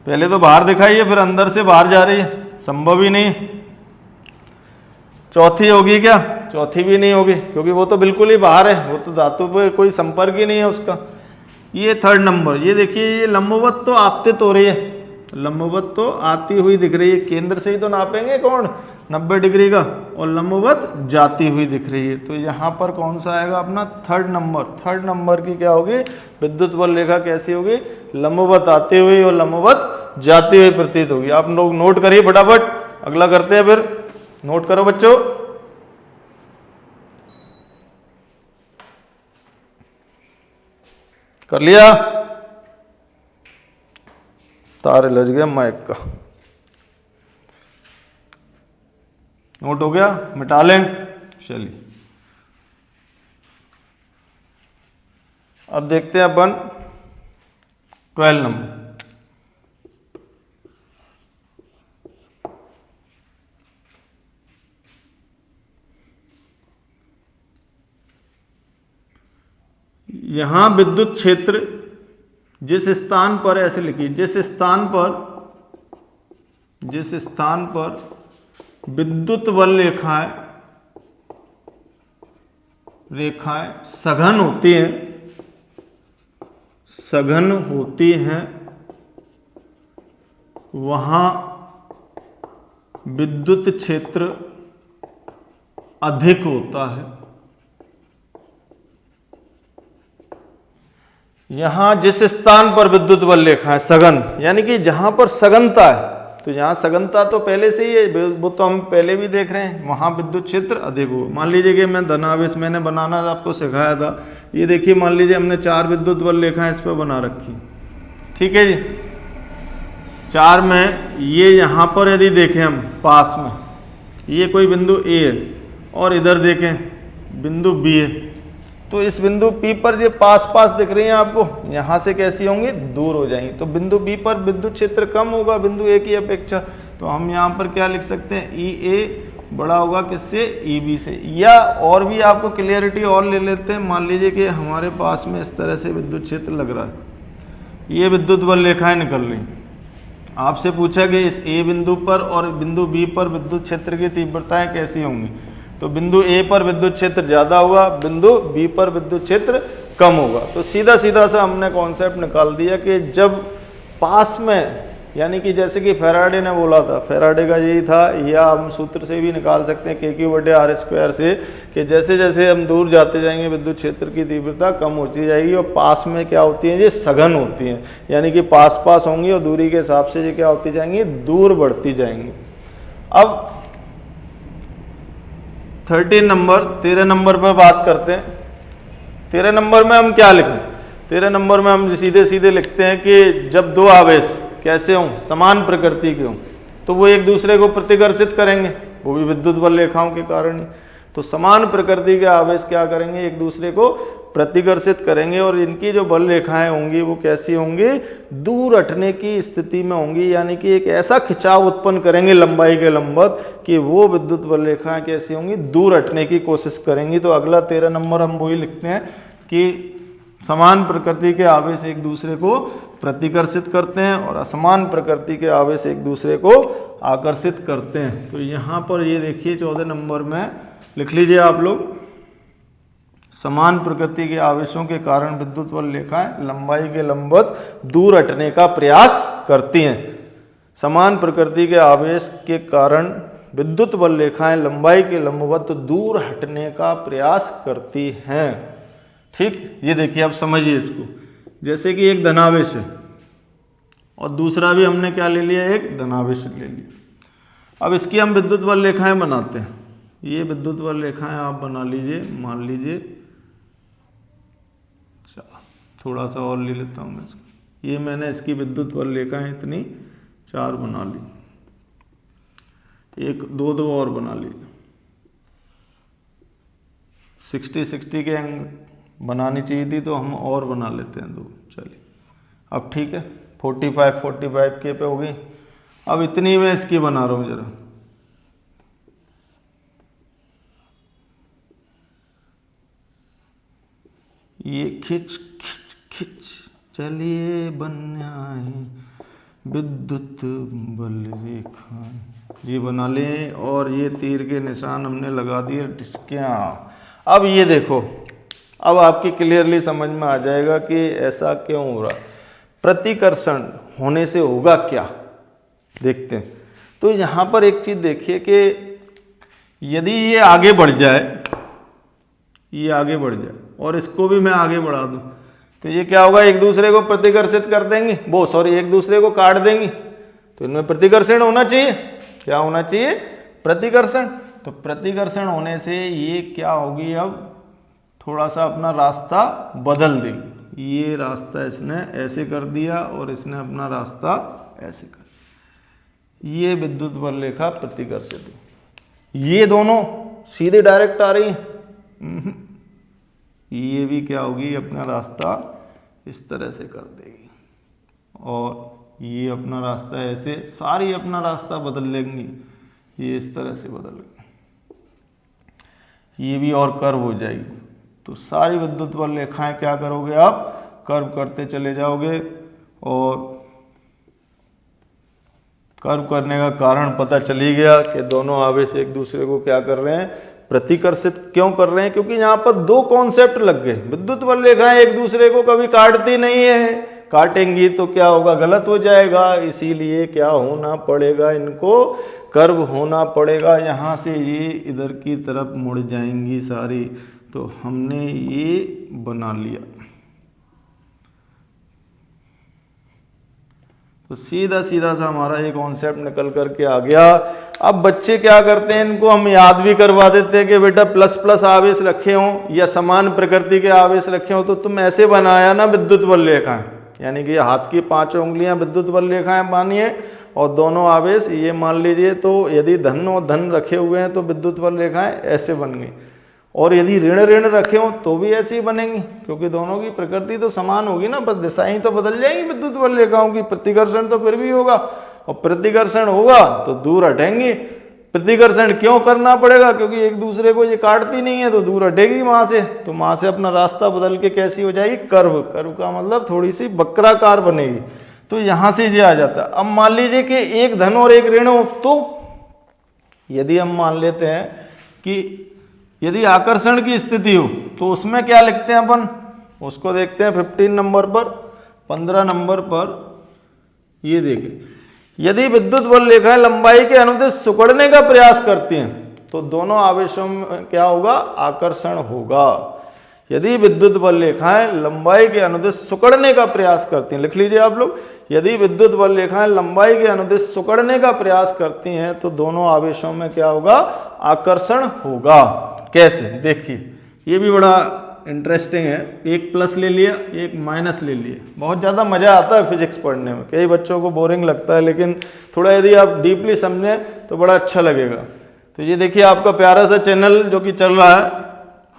पहले तो बाहर दिखाई है फिर अंदर से बाहर जा रही है, संभव ही नहीं। चौथी होगी क्या? चौथी भी नहीं होगी, क्योंकि वो तो बिल्कुल ही बाहर है, वो तो धातु पे कोई संपर्क ही नहीं है उसका। ये थर्ड नंबर, ये देखिए ये लंबवत तो आपतित हो रही है, लंबवत तो आती हुई दिख रही है, केंद्र से ही तो नापेंगे कौन 90 डिग्री का, और लंबवत जाती हुई दिख रही है। तो यहाँ पर कौन सा आएगा अपना थर्ड नंबर। थर्ड नंबर की क्या होगी विद्युत बल रेखा? कैसी होगी? लंबवत आती हुई और लंबवत जाती हुई प्रतीत होगी। आप लोग नोट करिए फटाफट, अगला करते हैं फिर। नोट करो बच्चों। कर लिया? तार लग गया माइक का। नोट हो गया? मिटा लें। चलिए अब देखते हैं अपन 12 नंबर। यहां विद्युत क्षेत्र जिस स्थान पर, ऐसे लिखिए, जिस स्थान पर विद्युत बल रेखाएं सघन होती हैं वहां विद्युत क्षेत्र अधिक होता है। यहां जिस स्थान पर विद्युत बल रेखाएं सघन, यानी कि जहां पर सघनता है, तो यहाँ सघनता तो पहले से ही है, वो तो हम पहले भी देख रहे हैं, वहां विद्युत क्षेत्र अधिक हो। मान लीजिए कि मैं धनावेश मैंने बनाना आपको सिखाया था, ये देखिए मान लीजिए हमने 4 विद्युत बल रेखाएं इस पर बना रखी, ठीक है जी। 4 में ये यहाँ पर यदि देखें हम पास में, ये कोई बिंदु ए है और इधर देखें बिंदु बी है, तो इस बिंदु P पर ये पास दिख रही हैं आपको, यहाँ से कैसी होंगी? दूर हो जाएंगी। तो बिंदु B पर विद्युत क्षेत्र कम होगा बिंदु A की अपेक्षा, तो हम यहाँ पर क्या लिख सकते हैं? EA बड़ा होगा किससे? EB से। या और भी आपको क्लियरिटी और ले लेते हैं, मान लीजिए कि हमारे पास में इस तरह से विद्युत क्षेत्र लग रहा है, ये विद्युत बल रेखाएं निकल रही, आपसे पूछा कि इस A बिंदु पर और बिंदु B पर विद्युत क्षेत्र की तीव्रताएं कैसी होंगी? तो बिंदु A पर विद्युत क्षेत्र ज़्यादा होगा, बिंदु B पर विद्युत क्षेत्र कम होगा। तो सीधा सा हमने कॉन्सेप्ट निकाल दिया कि जब पास में, यानी कि जैसे कि फैराडे ने बोला था, फैराडे का यही था, या हम सूत्र से भी निकाल सकते हैं KQ/R² से, कि जैसे जैसे हम दूर जाते जाएंगे विद्युत क्षेत्र की तीव्रता कम होती जाएगी, और पास में क्या होती हैं? ये सघन होती हैं, यानी कि पास होंगी और दूरी के हिसाब से ये क्या होती जाएंगी? दूर बढ़ती जाएंगी। अब 13 नंबर पर बात करते हैं। 13 नंबर में हम क्या लिखें? 13 नंबर में हम सीधे लिखते हैं कि जब 2 आवेश कैसे हों? समान प्रकृति के हों, तो वो एक दूसरे को प्रतिकर्षित करेंगे, वो भी विद्युत बल रेखाओं के कारण ही। तो समान प्रकृति के आवेश क्या करेंगे? एक दूसरे को प्रतिकर्षित करेंगे, और इनकी जो बल रेखाएं होंगी वो कैसी होंगी? दूर हटने की स्थिति में होंगी, यानी कि एक ऐसा खिंचाव उत्पन्न करेंगे लंबाई के लंबवत कि वो विद्युत बल रेखाएं कैसी होंगी? दूर हटने की कोशिश करेंगी। तो अगला 13 नंबर हम वही लिखते हैं कि समान प्रकृति के आवेश एक दूसरे को प्रतिकर्षित करते हैं और असमान प्रकृति के आवेश एक दूसरे को आकर्षित करते हैं। तो यहाँ पर ये देखिए 14 नंबर में लिख लीजिए आप लोग, समान प्रकृति के आवेशों के कारण विद्युत बल रेखाएं लंबाई के लंबवत दूर हटने का प्रयास करती हैं। समान प्रकृति के आवेश के कारण विद्युत बल रेखाएं लंबाई के लंबवत दूर हटने का प्रयास करती हैं। ठीक, ये देखिए आप समझिए इसको, जैसे कि एक धनावेश है और दूसरा भी हमने क्या ले लिया? एक धनावेश ले लिया। अब इसकी हम विद्युत बल रेखाएं बनाते हैं। ये विद्युत बल रेखाएं आप बना लीजिए, मान लीजिए, थोड़ा सा और ले लेता हूँ मैं इसको। ये मैंने इसकी विद्युत बल रेखाएं इतनी 4 बना ली, एक दो और बना ली। 60-60 के अंग बनानी चाहिए थी तो हम और बना लेते हैं 2। चलिए अब ठीक है, 45 के पे हो गई। अब इतनी मैं इसकी बना रहा हूँ जरा। ये खिंच खिंच खिंच चलिए बन आए विद्युत बल रेखा, ये बना लें। और ये तीर के निशान हमने लगा दिए टिचकियाँ। अब ये देखो, अब आपकी क्लियरली समझ में आ जाएगा कि ऐसा क्यों हो रहा। प्रतिकर्षण होने से होगा क्या, देखते हैं। तो यहाँ पर एक चीज़ देखिए कि यदि ये आगे बढ़ जाए, ये आगे बढ़ जाए और इसको भी मैं आगे बढ़ा दूं, तो ये क्या होगा, एक दूसरे को प्रतिकर्षित कर देंगे, एक दूसरे को काट देंगी। तो इनमें प्रतिकर्षण होना चाहिए। क्या होना चाहिए, प्रतिकर्षण। तो प्रतिकर्षण होने से ये क्या होगी, अब थोड़ा सा अपना रास्ता बदल देगी। ये रास्ता इसने ऐसे कर दिया और इसने अपना रास्ता ऐसे कर दिया। ये विद्युत बल रेखा प्रतिकर्षित है। ये दोनों सीधे डायरेक्ट आ रही हैं, ये भी क्या होगी, अपना रास्ता इस तरह से कर देगी और ये अपना रास्ता ऐसे, सारी अपना रास्ता बदल लेंगी। ये इस तरह से बदल गई, ये भी और कर्व हो जाएगी। तो सारी विद्युत बल रेखाएं क्या करोगे आप, कर्व करते चले जाओगे। और कर्व करने का कारण पता चली गया कि दोनों आवेश एक दूसरे को क्या कर रहे हैं, प्रतिकर्षित क्यों कर रहे हैं, क्योंकि यहाँ पर 2 कॉन्सेप्ट लग गए। विद्युत बल रेखाएं एक दूसरे को कभी काटती नहीं है, काटेंगी तो क्या होगा, गलत हो जाएगा। इसीलिए क्या होना पड़ेगा, इनको कर्व होना पड़ेगा। यहाँ से ये इधर की तरफ मुड़ जाएंगी सारी। तो हमने ये बना लिया, तो सीधा सीधा सा हमारा ये कॉन्सेप्ट निकल करके आ गया। अब बच्चे क्या करते हैं, इनको हम याद भी करवा देते हैं कि बेटा प्लस प्लस आवेश रखे हों या समान प्रकृति के आवेश रखे हों तो तुम ऐसे बनाया ना विद्युत बल रेखाएं, यानी कि हाथ की 5 उंगलियां विद्युत बल रेखाएं मानिए और दोनों आवेश ये मान लीजिए। तो यदि धन और धन रखे हुए हैं तो विद्युत बल रेखाएं ऐसे बन गई, और यदि ऋण ऋण रखे हो तो भी ऐसी ही बनेंगी, क्योंकि दोनों की प्रकृति तो समान होगी ना, बस दिशाएं तो बदल जाएंगी विद्युत बल रेखाओं की। प्रतिकर्षण तो फिर भी होगा, और प्रतिकर्षण होगा तो दूर हटेंगी। प्रतिकर्षण क्यों करना पड़ेगा, क्योंकि एक दूसरे को ये काटती नहीं है तो दूर हटेगी वहां से। तो वहां से अपना रास्ता बदल के कैसी हो जाएगी, कर्व। कर्व का मतलब थोड़ी सी वक्राकार बनेगी। तो यहां से ये आ जाता है। अब मान लीजिए कि एक धन और एक ऋण हो, तो यदि हम मान लेते हैं कि यदि आकर्षण की स्थिति हो तो उसमें क्या लिखते हैं अपन, उसको देखते हैं 15 नंबर पर, 15 नंबर पर। ये देखिए, यदि विद्युत बल रेखाएं लंबाई के अनुदिश सिकुड़ने का प्रयास करती हैं तो दोनों आवेशों में क्या होगा, आकर्षण होगा। यदि विद्युत बल रेखाएं लंबाई के अनुदिश सिकुड़ने का प्रयास करती हैं, लिख लीजिए आप लोग, यदि विद्युत बल रेखाएं लंबाई के अनुदिश सिकुड़ने का प्रयास करती हैं तो दोनों आवेशों में क्या होगा, आकर्षण होगा। कैसे, देखिए ये भी बड़ा इंटरेस्टिंग है। एक प्लस ले लिया, एक माइनस ले लिया। बहुत ज़्यादा मज़ा आता है फिजिक्स पढ़ने में, कई बच्चों को बोरिंग लगता है, लेकिन थोड़ा यदि आप डीपली समझें तो बड़ा अच्छा लगेगा। तो ये देखिए आपका प्यारा सा चैनल जो कि चल रहा है,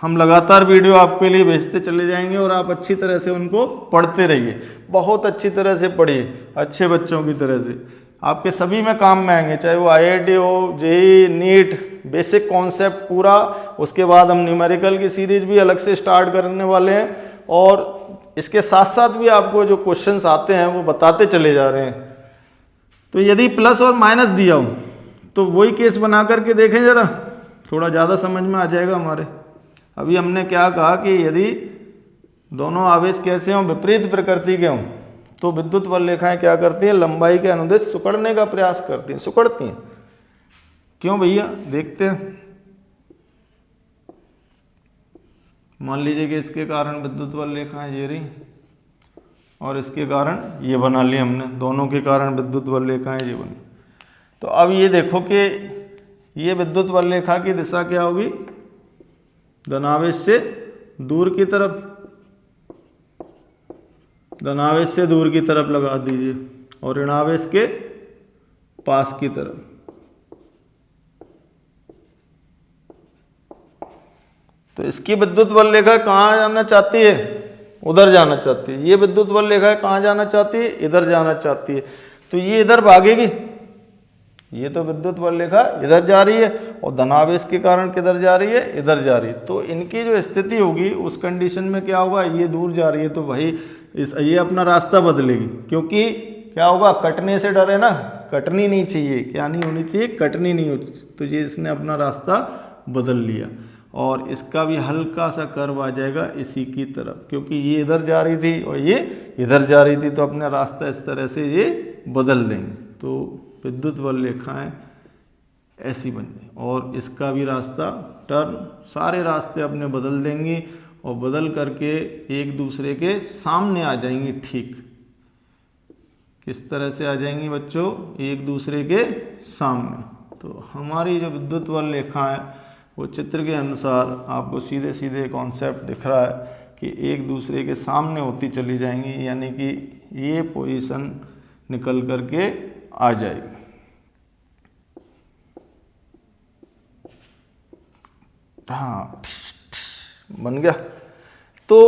हम लगातार वीडियो आपके लिए भेजते चले जाएंगे और आप अच्छी तरह से उनको पढ़ते रहिए। बहुत अच्छी तरह से पढ़िए, अच्छे बच्चों की तरह से, आपके सभी में काम में आएंगे, चाहे वो IIT हो, JEE, नीट, बेसिक कॉन्सेप्ट पूरा। उसके बाद हम न्यूमेरिकल की सीरीज भी अलग से स्टार्ट करने वाले हैं, और इसके साथ साथ भी आपको जो क्वेश्चंस आते हैं वो बताते चले जा रहे हैं। तो यदि प्लस और माइनस दिया हो तो वही केस बना करके देखें जरा, थोड़ा ज़्यादा समझ में आ जाएगा हमारे। अभी हमने क्या कहा कि यदि दोनों आवेश कैसे हों, विपरीत प्रकृति के हों, तो विद्युत बल रेखाएं क्या करती हैं, लंबाई के अनुदिश सिकुड़ने का प्रयास करती हैं, सिकुड़ती हैं। क्यों भैया, देखते हैं। मान लीजिए कि इसके कारण विद्युत बल रेखाएं ये रही और इसके कारण ये बना ली हमने, दोनों के कारण विद्युत बल रेखाएं ये बनी। तो अब ये देखो कि ये विद्युत बल रेखा की दिशा क्या होगी, धनावेश से दूर की तरफ, धनावेश से दूर की तरफ लगा दीजिए और ऋणावेश के पास की तरफ। तो इसकी विद्युत बल रेखा कहाँ जाना चाहती है? उधर जाना चाहती है। ये विद्युत बल रेखा कहाँ जाना चाहती है? इधर जाना चाहती है। तो ये इधर भागेगी, ये तो विद्युत बल रेखा इधर जा रही है और धनावेश के कारण किधर जा रही है? इधर जा रही है। तो इनकी जो स्थिति होगी उस कंडीशन में क्या होगा? ये दूर जा रही है तो भाई ये अपना रास्ता बदलेगी, क्योंकि क्या होगा? कटने से डर है ना, कटनी नहीं चाहिए। क्या नहीं होनी चाहिए? कटनी नहीं होनी। तो ये इसने अपना रास्ता बदल लिया और इसका भी हल्का सा कर्व आ जाएगा इसी की तरफ, क्योंकि ये इधर जा रही थी और ये इधर जा रही थी, तो अपना रास्ता इस तरह से ये बदल देंगे। तो विद्युत बल रेखाएं ऐसी बन गई और इसका भी रास्ता टर्न, सारे रास्ते अपने बदल देंगी और बदल करके एक दूसरे के सामने आ जाएंगी। ठीक किस तरह से आ जाएंगी बच्चों? एक दूसरे के सामने। तो हमारी जो विद्युत बल रेखा है वो चित्र के अनुसार आपको सीधे सीधे कॉन्सेप्ट दिख रहा है कि एक दूसरे के सामने होती चली जाएंगी, यानी कि ये पोजीशन निकल करके आ जाएगी। हाँ, बन गया। तो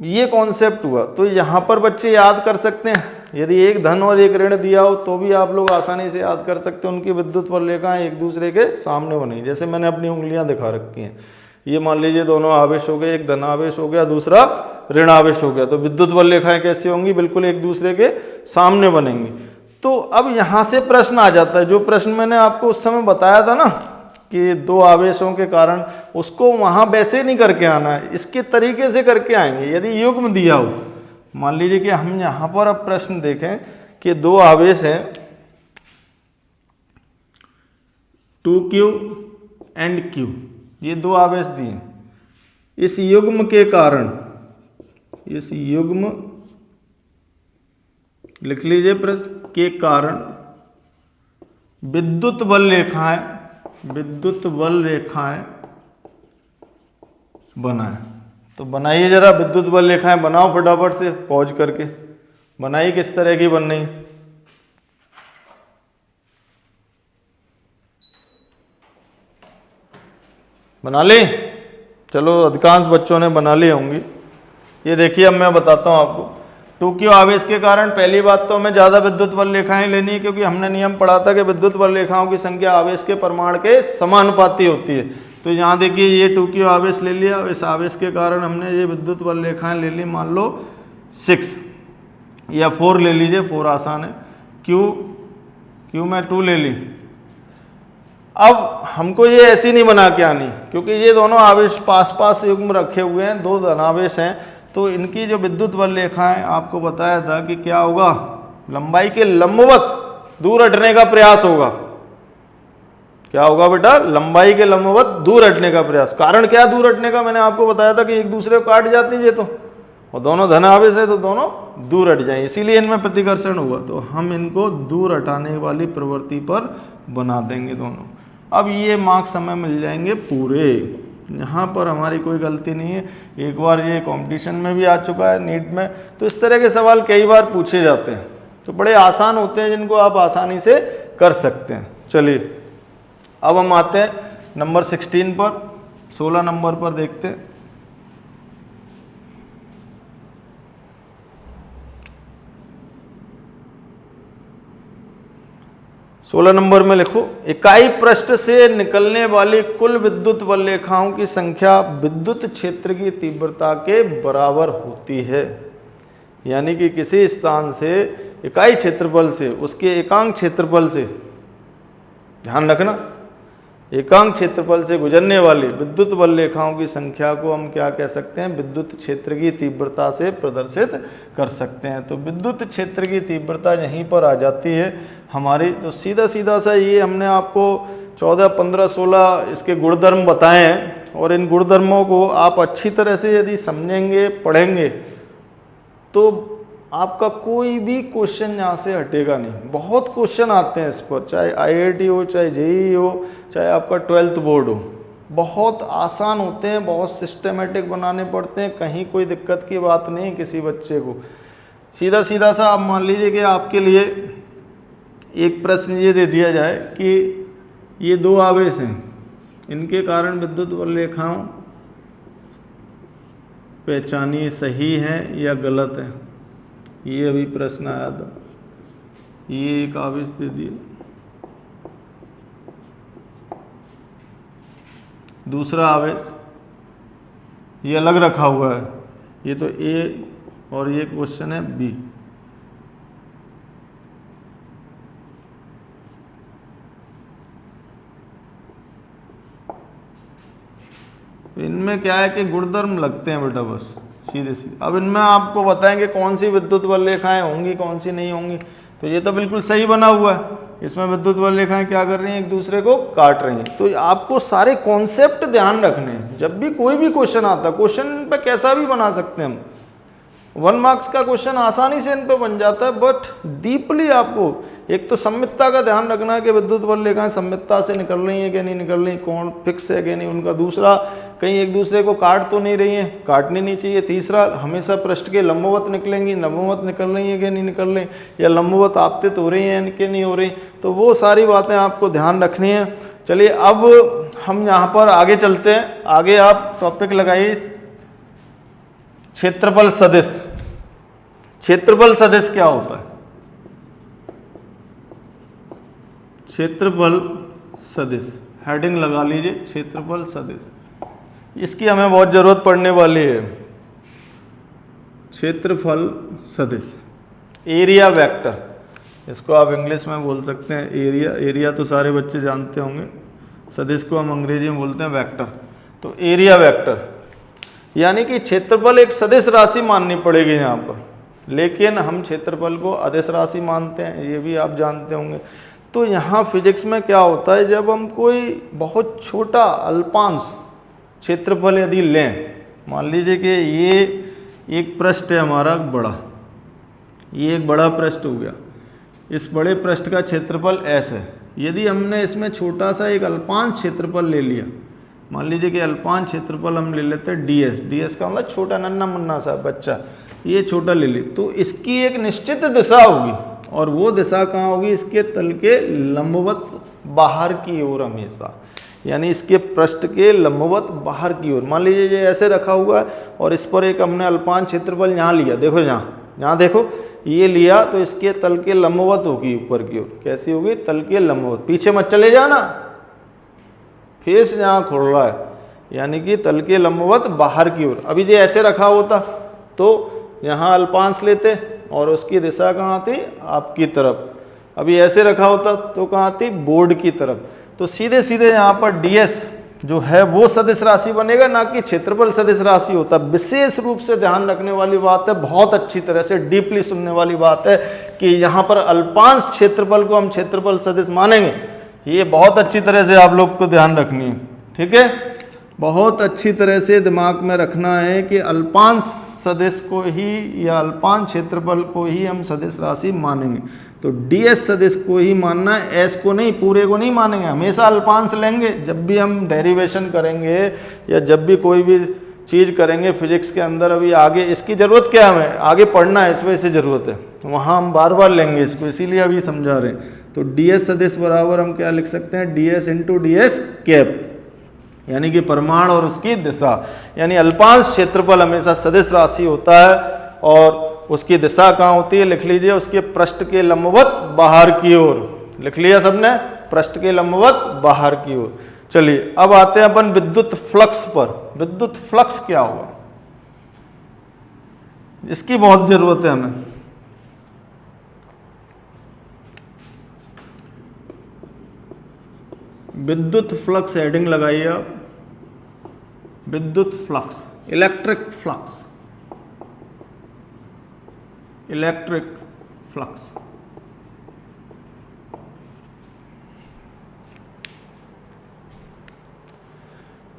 ये कॉन्सेप्ट हुआ। तो यहाँ पर बच्चे याद कर सकते हैं, यदि एक धन और एक ऋण दिया हो तो भी आप लोग आसानी से याद कर सकते हैं। उनकी विद्युत बल रेखाएं एक दूसरे के सामने बनी, जैसे मैंने अपनी उंगलियां दिखा रखी हैं। ये मान लीजिए दोनों आवेश हो गए, एक धनावेश हो गया, दूसरा ऋणावेश हो गया। तो विद्युत बल रेखाएं कैसी होंगी? बिल्कुल एक दूसरे के सामने बनेंगी। तो अब यहाँ से प्रश्न आ जाता है, जो प्रश्न मैंने आपको उस समय बताया था ना कि दो आवेशों के कारण, उसको वहां वैसे नहीं करके आना है, इसके तरीके से करके आएंगे। यदि युग्म दिया हो, मान लीजिए कि हम यहां पर अब प्रश्न देखें कि दो आवेश हैं 2q एंड q, ये दो आवेश दिए। इस युग्म के कारण, इस युग्म लिख लीजिए प्रश्न के कारण विद्युत बल रेखाएं, विद्युत बल रेखाएं बनाए। तो बनाइए जरा विद्युत बल रेखाएं, बनाओ फटाफट से पॉज करके। बनाइए किस तरह की बन रही। बना ली? चलो अधिकांश बच्चों ने बना ली होंगी। ये देखिए अब मैं बताता हूं आपको। 2q आवेश के कारण पहली बात तो हमें ज्यादा विद्युत बल रेखाएं लेनी है, क्योंकि हमने नियम पढ़ा था कि विद्युत बल रेखाओं की संख्या आवेश के परिमाण के समानुपाती होती है। तो यहाँ देखिए ये 2q आवेश ले लिया, इस आवेश के कारण हमने ये विद्युत बल रेखाएं ले ली, मान लो 6 या 4 ले लीजिए, 4 आसान है। q में 2 ले ली। अब हमको ये ऐसी नहीं बना के आनी, क्योंकि ये दोनों आवेश पास पास युग्म रखे हुए हैं, दो धनावेश हैं। तो इनकी जो विद्युत बल रेखाएं, आपको बताया था कि क्या होगा? लंबाई के लंबवत दूर हटने का प्रयास होगा। क्या होगा बेटा? लंबाई के लंबवत दूर हटने का प्रयास। कारण क्या दूर हटने का? मैंने आपको बताया था कि एक दूसरे को काट जाती है, तो और दोनों धन आवेश है तो दोनों दूर हट जाएंगे, इसीलिए इनमें प्रतिकर्षण हुआ। तो हम इनको दूर हटाने वाली प्रवृत्ति पर बना देंगे दोनों। अब ये मार्क्स हमें मिल जाएंगे पूरे। यहाँ पर हमारी कोई गलती नहीं है। एक बार ये कंपटीशन में भी आ चुका है, नीट में। तो इस तरह के सवाल कई बार पूछे जाते हैं, तो बड़े आसान होते हैं, जिनको आप आसानी से कर सकते हैं। चलिए अब हम आते हैं नंबर 16 पर, 16 नंबर पर देखते हैं। सोलह नंबर में लिखो, इकाई पृष्ठ से निकलने वाली कुल विद्युत बल रेखाओं की संख्या विद्युत क्षेत्र की तीव्रता के बराबर होती है। यानी कि किसी स्थान से इकाई क्षेत्रफल से उसके एकांक क्षेत्रफल से, ध्यान रखना, एकांक क्षेत्रफल से गुजरने वाली विद्युत बल रेखाओं की संख्या को हम क्या कह सकते हैं? विद्युत क्षेत्र की तीव्रता से प्रदर्शित कर सकते हैं। तो विद्युत क्षेत्र की तीव्रता यहीं पर आ जाती है हमारी। तो सीधा सीधा सा ये हमने आपको 14, 15, 16 इसके गुणधर्म बताए हैं, और इन गुणधर्मों को आप अच्छी तरह से यदि समझेंगे, पढ़ेंगे, तो आपका कोई भी क्वेश्चन यहाँ से हटेगा नहीं। बहुत क्वेश्चन आते हैं इस पर, चाहे IIT हो, चाहे JEE हो, चाहे आपका 12th बोर्ड हो। बहुत आसान होते हैं, बहुत सिस्टमेटिक बनाने पड़ते हैं, कहीं कोई दिक्कत की बात नहीं किसी बच्चे को। सीधा सीधा सा आप मान लीजिए कि आपके लिए एक प्रश्न ये दे दिया जाए कि ये दो आवेश हैं, इनके कारण विद्युत बल रेखाओं पहचानिए सही है या गलत है। ये अभी प्रश्न आया था, ये एक आवेश दे दिया, दूसरा आवेश ये अलग रखा हुआ है, ये तो ए और ये क्वेश्चन है बी। इनमें क्या है कि गुणधर्म लगते हैं बेटा, बस सीधे सीधे। अब इनमें आपको बताएंगे कौन सी विद्युत बल रेखाएं होंगी, कौन सी नहीं होंगी। तो ये तो बिल्कुल सही बना हुआ है, इसमें विद्युत बल रेखाएं क्या कर रही हैं, एक दूसरे को काट रही हैं। तो आपको सारे कॉन्सेप्ट ध्यान रखने हैं। जब भी कोई भी क्वेश्चन आता है, क्वेश्चन पे कैसा भी बना सकते हैं हम, 1 मार्क्स का क्वेश्चन आसानी से इन पे बन जाता है, बट डीपली आपको एक तो सममितता का ध्यान रखना है कि विद्युत बल रेखाएं सममितता से निकल रही हैं कि नहीं निकल रही, कौन फिक्स है कि नहीं उनका। दूसरा, कहीं एक दूसरे को काट तो नहीं रही हैं, काटनी नहीं चाहिए। तीसरा, हमेशा पृष्ठ के लंबवत निकलेंगी, लंबवत निकल रही हैं कि नहीं निकल रही, या लंबवत आपतित हो रही हैं कि नहीं हो रही। तो वो सारी बातें आपको ध्यान रखनी है। चलिए अब हम यहाँ पर आगे चलते हैं। आगे आप टॉपिक लगाइए क्षेत्रफल सदिश। क्षेत्रफल सदिश क्या होता है? क्षेत्रफल सदिश हेडिंग लगा लीजिए, क्षेत्रफल सदिश। इसकी हमें बहुत जरूरत पड़ने वाली है। क्षेत्रफल सदिश, एरिया वेक्टर, इसको आप इंग्लिश में बोल सकते हैं एरिया। एरिया तो सारे बच्चे जानते होंगे, सदिश को हम अंग्रेजी में बोलते हैं वेक्टर। तो एरिया वेक्टर यानी कि क्षेत्रफल एक सदिश राशि माननी पड़ेगी यहाँ पर, लेकिन हम क्षेत्रफल को अदिश राशि मानते हैं, ये भी आप जानते होंगे। तो यहाँ फिजिक्स में क्या होता है, जब हम कोई बहुत छोटा अल्पांश क्षेत्रफल यदि लें, मान लीजिए कि ये एक पृष्ठ है हमारा बड़ा, ये एक बड़ा पृष्ठ हो गया, इस बड़े पृष्ठ का क्षेत्रफल S है। यदि हमने इसमें छोटा सा एक अल्पांश क्षेत्रफल ले लिया, मान लीजिए कि अल्पांश क्षेत्रफल हम ले लेते हैं ds, ds का मतलब छोटा नन्ना मुन्ना सा बच्चा, ये छोटा ले ली, तो इसकी एक निश्चित दिशा होगी, और वो दिशा कहाँ होगी, इसके तल के लंबवत बाहर की ओर हमेशा, यानी इसके पृष्ठ के लंबवत बाहर की ओर। मान लीजिए ये ऐसे रखा हुआ है और इस पर एक हमने अल्पांश क्षेत्रफल यहाँ लिया, देखो यहाँ देखो ये लिया, तो इसके तल के लंबवत होगी ऊपर की ओर। कैसी होगी, तल के लंबवत। पीछे मत चले जाना, फेस यहाँ खुल रहा है, यानी कि तल के लंबवत बाहर की ओर। अभी ये ऐसे रखा होता तो यहाँ अल्पांश लेते और उसकी दिशा कहाँ थी, आपकी तरफ। अभी ऐसे रखा होता तो कहाँ थी, बोर्ड की तरफ। तो सीधे सीधे यहाँ पर ds जो है वो सदिश राशि बनेगा, ना कि क्षेत्रफल सदिश राशि होता। विशेष रूप से ध्यान रखने वाली बात है, बहुत अच्छी तरह से डीपली सुनने वाली बात है कि यहाँ पर अल्पांश क्षेत्रफल को हम क्षेत्रफल सदिश मानेंगे। ये बहुत अच्छी तरह से आप लोग को ध्यान रखनी है, ठीक है। बहुत अच्छी तरह से दिमाग में रखना है कि अल्पांश सदिश को ही या अल्पांश क्षेत्रफल को ही हम सदिश राशि मानेंगे। तो ds सदिश को ही मानना है, s को नहीं, पूरे को नहीं मानेंगे। हमेशा अल्पांश लेंगे जब भी हम डेरिवेशन करेंगे या जब भी कोई भी चीज़ करेंगे फिजिक्स के अंदर। अभी आगे इसकी ज़रूरत क्या है, हमें आगे पढ़ना है, इस वजह से ज़रूरत है, वहाँ हम बार बार लेंगे इसको, इसीलिए अभी समझा रहे हैं। तो ds सदिश बराबर हम क्या लिख सकते हैं, ds इंटू ds कैप, यानी कि परिमाण और उसकी दिशा। यानी अल्पांश क्षेत्रफल हमेशा सदिश राशि होता है और उसकी दिशा कहाँ होती है, लिख लीजिए, उसके पृष्ठ के लंबवत बाहर की ओर। लिख लिया सबने, पृष्ठ के लंबवत बाहर की ओर। चलिए अब आते हैं अपन विद्युत फ्लक्स पर। विद्युत फ्लक्स क्या हुआ, इसकी बहुत जरूरत है हमें। विद्युत फ्लक्स हेडिंग लगाइए आप, विद्युत flux, electric flux, electric flux.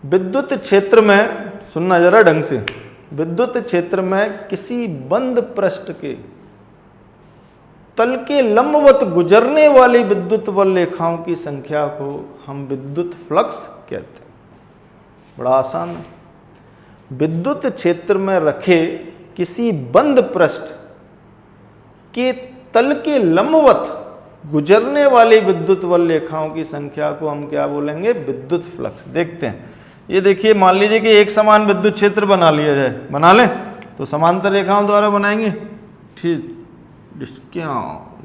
विद्युत क्षेत्र में, सुनना जरा ढंग से, विद्युत क्षेत्र में किसी बंद पृष्ठ के तल के लंबवत गुजरने वाली विद्युत बल रेखाओं की संख्या को हम विद्युत फ्लक्स कहते हैं। बड़ा आसान है। विद्युत क्षेत्र में रखे किसी बंद पृष्ठ के तल के लंबवत गुजरने वाली विद्युत बल रेखाओं की संख्या को हम क्या बोलेंगे? विद्युत फ्लक्स। देखते हैं, ये देखिए, मान लीजिए कि एक समान विद्युत क्षेत्र बना लिया जाए, बना लें तो समांतर रेखाओं द्वारा बनाएंगे, ठीक। क्या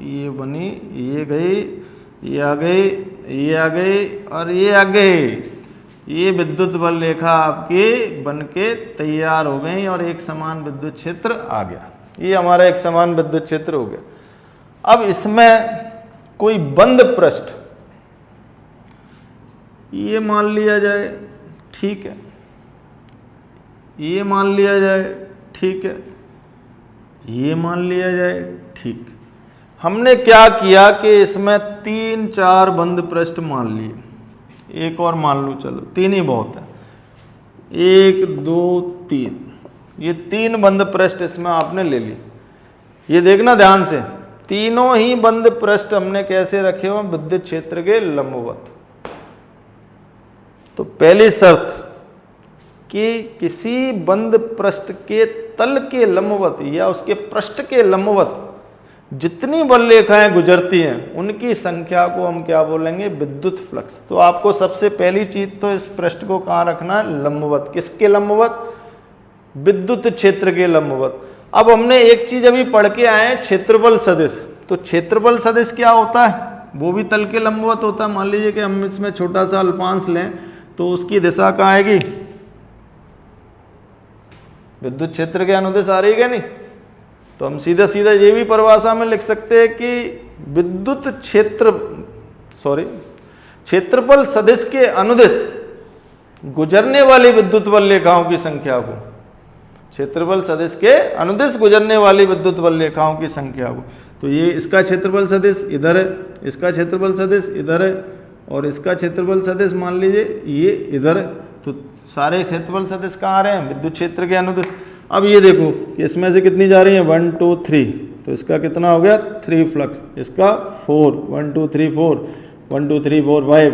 ये बनी, ये गई, ये आ गई, ये आ गई और ये आ गई, ये विद्युत बल रेखा आपकी बनके तैयार हो गई और एक समान विद्युत क्षेत्र आ गया। ये हमारा एक समान विद्युत क्षेत्र हो गया। अब इसमें कोई बंद पृष्ठ ये मान लिया जाए, ठीक है, ये मान लिया जाए, ठीक है, ये मान लिया जाए, ठीक। हमने क्या किया कि इसमें 3-4 बंद पृष्ठ मान लिए, एक और मान लूँ, चलो 3 ही बहुत है, 1 2 3, ये 3 बंद पृष्ठ इसमें आपने ले लिए। ये देखना ध्यान से, तीनों ही बंद पृष्ठ हमने कैसे रखे हो? विद्युत क्षेत्र के लंबवत। तो पहली शर्त कि किसी बंद पृष्ठ के तल के लंबवत या उसके पृष्ठ के लंबवत जितनी बल रेखाएं गुजरती हैं उनकी संख्या को हम क्या बोलेंगे? विद्युत फ्लक्स। तो आपको सबसे पहली चीज तो इस पृष्ठ को कहाँ रखना है? लंबवत। किसके लंबवत? विद्युत क्षेत्र के लंबवत। अब हमने एक चीज अभी पढ़ के आए हैं, क्षेत्रफल सदिश। तो क्षेत्रफल सदिश क्या होता है? वो भी तल के लंबवत होता है। मान लीजिए कि हम इसमें छोटा सा अल्पांश लें तो उसकी दिशा कहाँ आएगी? विद्युत क्षेत्र के अनुदिश आ रही है नहीं? तो हम सीधा सीधा ये भी परिभाषा में लिख सकते हैं कि विद्युत क्षेत्रफल सदिश के अनुदिश गुजरने वाली विद्युत बल रेखाओं की संख्या को, क्षेत्रफल सदिश के अनुदिश गुजरने वाली विद्युत बल रेखाओं की संख्या को, तो ये इसका क्षेत्रफल सदिश इधर है, इसका क्षेत्रफल सदिश इधर है और इसका क्षेत्रफल सदिश मान लीजिए ये इधर है। तो सारे क्षेत्रफल सदिश कहाँ आ रहे हैं? विद्युत क्षेत्र के अनुदिश। अब ये देखो कि इसमें से कितनी जा रही है? 1 2 3, तो इसका कितना हो गया? 3 फ्लक्स, इसका 4, 1 2 3 4, 1 2 3 4 5,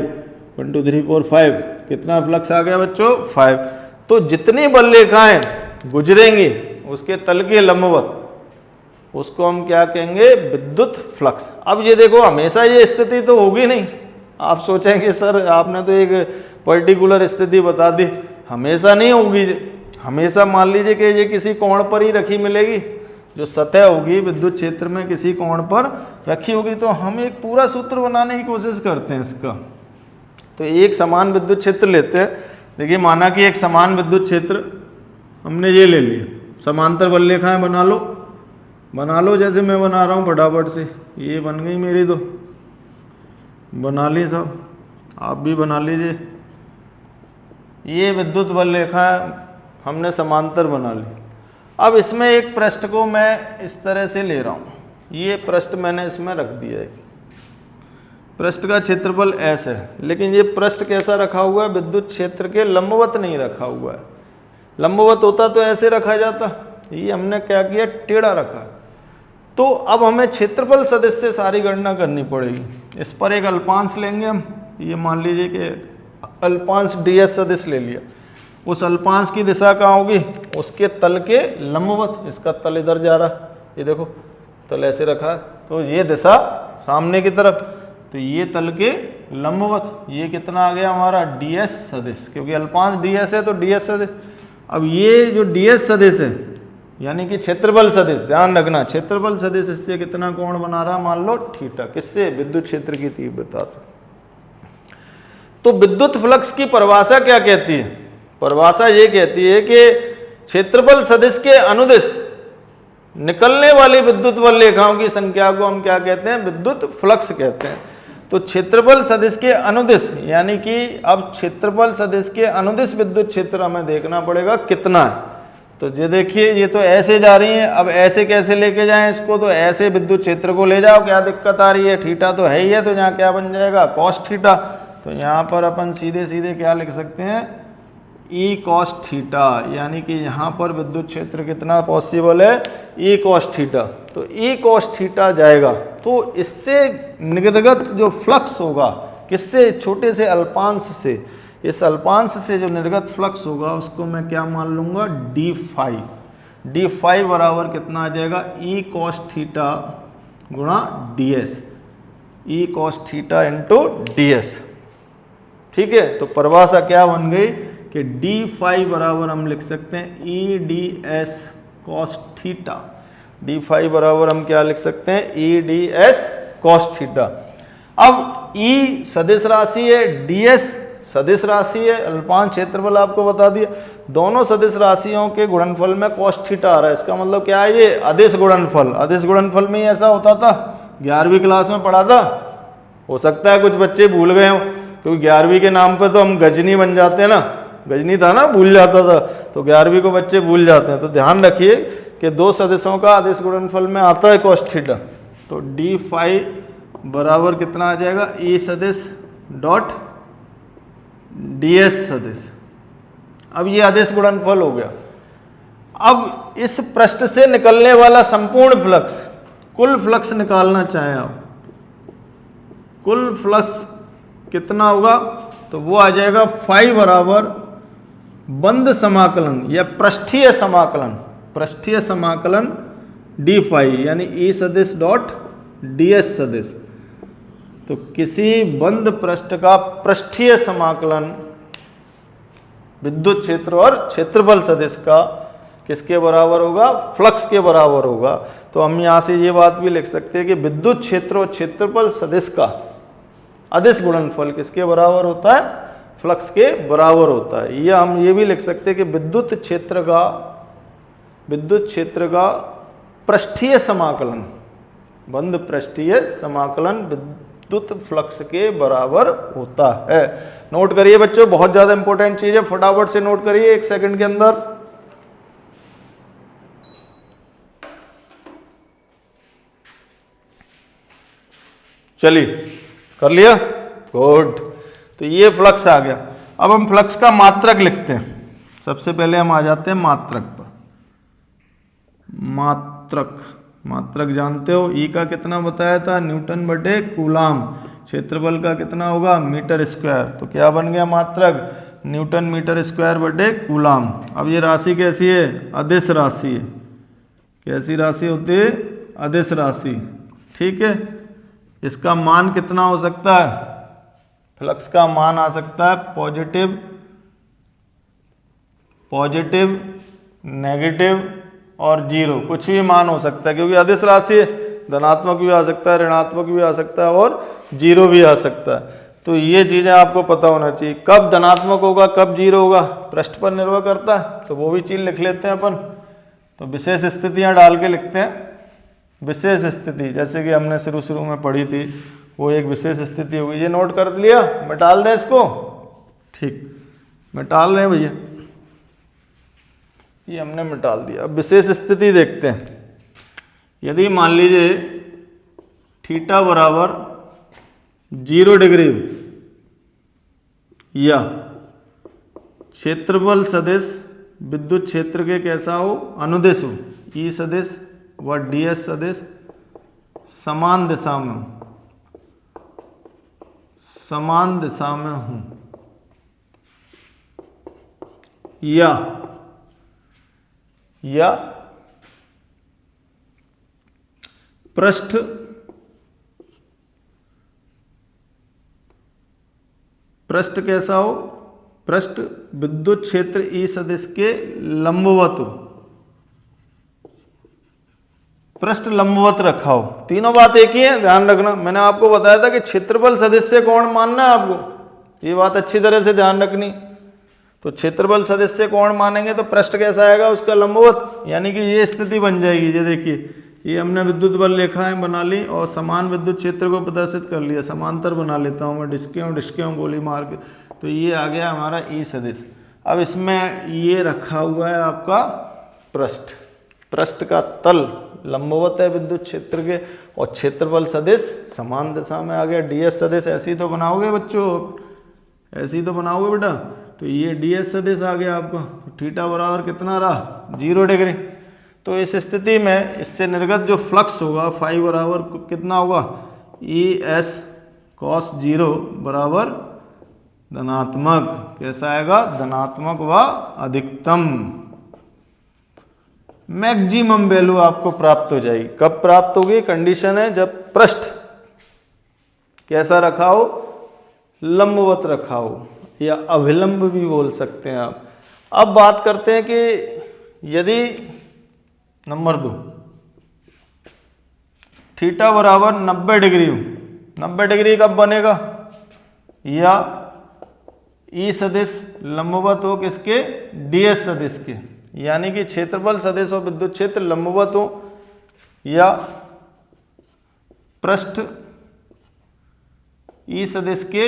1 2 3 4 5, कितना फ्लक्स आ गया बच्चों? 5। तो जितनी बल रेखाएं गुजरेंगी उसके तल के लंबवत, उसको हम क्या कहेंगे? विद्युत फ्लक्स। अब ये देखो, हमेशा ये स्थिति तो होगी नहीं। आप सोचेंगे सर आपने तो एक पर्टिकुलर स्थिति बता दी, हमेशा नहीं होगी। हमेशा मान लीजिए कि ये किसी कोण पर ही रखी मिलेगी, जो सतह होगी विद्युत क्षेत्र में किसी कोण पर रखी होगी। तो हम एक पूरा सूत्र बनाने की कोशिश करते हैं इसका। तो एक समान विद्युत क्षेत्र लेते हैं। देखिए, माना कि एक समान विद्युत क्षेत्र हमने ये ले लिया, समांतर बल रेखाएं बना लो जैसे मैं बना रहा हूँ फटाफट से। ये बन गई मेरी, तो बना ली सब, आप भी बना लीजिए। ये विद्युत बल रेखा हमने समांतर बना ली। अब इसमें एक पृष्ठ को मैं इस तरह से ले रहा हूँ, ये पृष्ठ मैंने इसमें रख दिया है। पृष्ठ का क्षेत्रफल S है, लेकिन ये पृष्ठ कैसा रखा हुआ है? विद्युत क्षेत्र के लंबवत नहीं रखा हुआ है। लंबवत होता तो ऐसे रखा जाता, ये हमने क्या किया? टेढ़ा रखा। तो अब हमें क्षेत्रफल सदिश से सारी गणना करनी पड़ेगी। इस पर एक अल्पांश लेंगे हम, ये मान लीजिए कि अल्पांश ds सदिश ले लिया। उस अल्पांश की दिशा कहाँ होगी? उसके तल के लंबवत। इसका तल इधर जा रहा, ये देखो तल ऐसे रखा, तो ये दिशा सामने की तरफ, तो ये तल के लंबवत। ये कितना आ गया हमारा? ds सदिश, क्योंकि अल्पांश ds है तो ds सदिश। अब ये जो ds सदिश है यानी कि क्षेत्रफल सदिश, ध्यान रखना, क्षेत्रफल सदिश इससे कितना कोण बना रहा? मान लो थीटा। किससे? विद्युत क्षेत्र की तीव्रता से। तो विद्युत फ्लक्स की परिभाषा क्या कहती है? परिभाषा ये कहती है कि क्षेत्रफल सदिश के अनुदिश निकलने वाली विद्युत बल रेखाओं की संख्या को हम क्या कहते हैं? विद्युत फ्लक्स कहते हैं। तो क्षेत्रफल सदिश के अनुदिश, यानी कि अब क्षेत्रफल सदिश के अनुदिश विद्युत क्षेत्र हमें देखना पड़ेगा कितना है। तो ये देखिए, ये तो ऐसे जा रही है। अब ऐसे कैसे लेके जाएं इसको? तो ऐसे विद्युत क्षेत्र को ले जाओ, क्या दिक्कत आ रही है? थीटा तो है ही है, तो यहाँ क्या बन जाएगा? Cos theta. तो यहाँ पर अपन सीधे सीधे क्या लिख सकते हैं? ई कॉस थीटा, यानी कि यहाँ पर विद्युत क्षेत्र कितना पॉसिबल है? E cos theta. तो ई कॉस थीटा जाएगा, तो इससे निर्गत जो फ्लक्स होगा, किससे? छोटे से अल्पांश से। इस अल्पांश से जो निर्गत फ्लक्स होगा उसको मैं क्या मान लूँगा? d phi. d फाई बराबर कितना आ जाएगा? ई कॉस थीटा गुणा ds, E cos theta into ds। ठीक है, तो परिभाषा क्या बन गई कि डी फाई बराबर हम लिख सकते हैं E d s cos theta. D phi बराबर हम क्या लिख सकते हैं, E d s cos theta. अब ई सदिश राशि है, डी एस सदिश राशि है, अल्पांश क्षेत्रफल आपको बता दिया। दोनों सदिश राशियों के गुणनफल में cos थीटा आ रहा है, इसका मतलब क्या है, ये अदिश गुणनफल। अदिश गुणनफल में ही ऐसा होता था, 11वीं क्लास में पढ़ा था। हो सकता है कुछ बच्चे भूल गए हो, क्योंकि 11वीं के नाम पे तो हम गजनी बन जाते हैं ना, गजनी था ना, भूल जाता था, तो 11वीं को बच्चे भूल जाते हैं। तो ध्यान रखिए कि दो सदिशों का अदिश गुणनफल में आता है cos थीटा। तो डी फाई बराबर कितना आ जाएगा, ई सदिश डॉट ds सदिश। अब ये अदिश गुणनफल हो गया। अब इस पृष्ठ से निकलने वाला संपूर्ण फ्लक्स, कुल फ्लक्स निकालना चाहें आप, कुल फ्लक्स कितना होगा, तो वो आ जाएगा फाई बराबर बंद समाकलन या पृष्ठीय समाकलन, पृष्ठीय समाकलन डी फाई यानी ई सदिश डॉट ds सदिश। तो किसी बंद पृष्ठ का पृष्ठीय समाकलन विद्युत क्षेत्र और क्षेत्रफल सदिश का किसके बराबर होगा, फ्लक्स के बराबर होगा। तो हम यहां से ये बात भी लिख सकते हैं कि विद्युत क्षेत्र और क्षेत्रफल सदिश का अदिश गुणनफल किसके बराबर होता है, फ्लक्स के बराबर होता है। ये हम ये भी लिख सकते हैं कि विद्युत क्षेत्र का पृष्ठीय समाकलन, बंद पृष्ठीय समाकलन विद्युत फ्लक्स के बराबर होता है। नोट करिए बच्चों, बहुत ज्यादा इंपॉर्टेंट चीज है, फटाफट से नोट करिए 1 सेकंड के अंदर। चलिए कर लिया, गुड। तो ये फ्लक्स आ गया। अब हम फ्लक्स का मात्रक लिखते हैं। सबसे पहले हम आ जाते हैं मात्रक पर। मात्रक जानते हो, ई का कितना बताया था, न्यूटन बटे कूलाम। क्षेत्रफल का कितना होगा, मीटर स्क्वायर। तो क्या बन गया मात्रक, न्यूटन मीटर स्क्वायर बटे कूलाम। अब ये राशि कैसी है, अदिश राशि है। कैसी राशि होती है, अदिश राशि। ठीक है, इसका मान कितना हो सकता है, फ्लक्स का मान आ सकता है पॉजिटिव, नेगेटिव और जीरो, कुछ भी मान हो सकता है, क्योंकि अदिश राशि है। धनात्मक भी आ सकता है, ऋणात्मक भी आ सकता है और जीरो भी आ सकता है। तो ये चीजें आपको पता होना चाहिए। कब धनात्मक होगा, कब जीरो होगा, पृष्ठ पर निर्भर करता है। तो वो भी चीज लिख लेते हैं अपन। तो विशेष स्थितियां डाल के लिखते हैं। विशेष स्थिति जैसे कि हमने शुरू में पढ़ी थी, वो एक विशेष स्थिति होगी। ये नोट कर लिया, मिटाल दें इसको। ठीक, मिटाल रहे हैं भैया, ये हमने मिटाल दिया। अब विशेष स्थिति देखते हैं। यदि मान लीजिए थीटा बराबर 0 डिग्री या क्षेत्रफल सदिश विद्युत क्षेत्र के कैसा हो, अनुदिश हो, ई सदिश व ds सदिश समान दिशा में हूं, या पृष्ठ कैसा हो, पृष्ठ विद्युत क्षेत्र ई सदिश के लंबवत हो, पृष्ठ लंबवत रखा हो। तीनों बात एक ही है, ध्यान रखना। मैंने आपको बताया था कि क्षेत्रफल सदिश से कोण मानना है आपको, ये बात अच्छी तरह से ध्यान रखनी। तो क्षेत्रफल सदिश से कोण मानेंगे तो पृष्ठ कैसा आएगा, उसका लंबवत, यानी कि ये स्थिति बन जाएगी। ये देखिए, ये हमने विद्युत बल रेखाएं बना ली और समान विद्युत क्षेत्र को प्रदर्शित कर लिया। समांतर बना लेता हूँ मैं, डिस्के गोली मार के। तो ये आ गया हमारा ई सदिश। अब इसमें ये रखा हुआ है आपका पृष्ठ का तल लंबवत है विद्युत क्षेत्र के, और क्षेत्रफल सदिश समान दिशा में आ गया। ds सदिश ऐसे ही तो बनाओगे बच्चों, ऐसे ही तो बनाओगे बेटा। तो ये ds सदिश आ गया आपका। थीटा बराबर कितना रहा, 0 डिग्री। तो इस स्थिति में इससे निर्गत जो फ्लक्स होगा, फाई बराबर कितना होगा, ई एस कॉस 0 बराबर धनात्मक। कैसा आएगा, धनात्मक व अधिकतम। मैक्सिमम वैल्यू आपको प्राप्त हो जाएगी। कब प्राप्त होगी? कंडीशन है जब पृष्ठ कैसा रखा हो, लंबवत रखा हो, या अभिलंब भी बोल सकते हैं आप। अब बात करते हैं कि यदि नंबर 2 थीटा बराबर 90 डिग्री हो, 90 डिग्री कब बनेगा? या ई सदिश लंबवत हो किसके? डीएस सदिश के, यानी कि क्षेत्रफल सदिश और विद्युत क्षेत्र लंबवत हो, या पृष्ठ ई सदिश के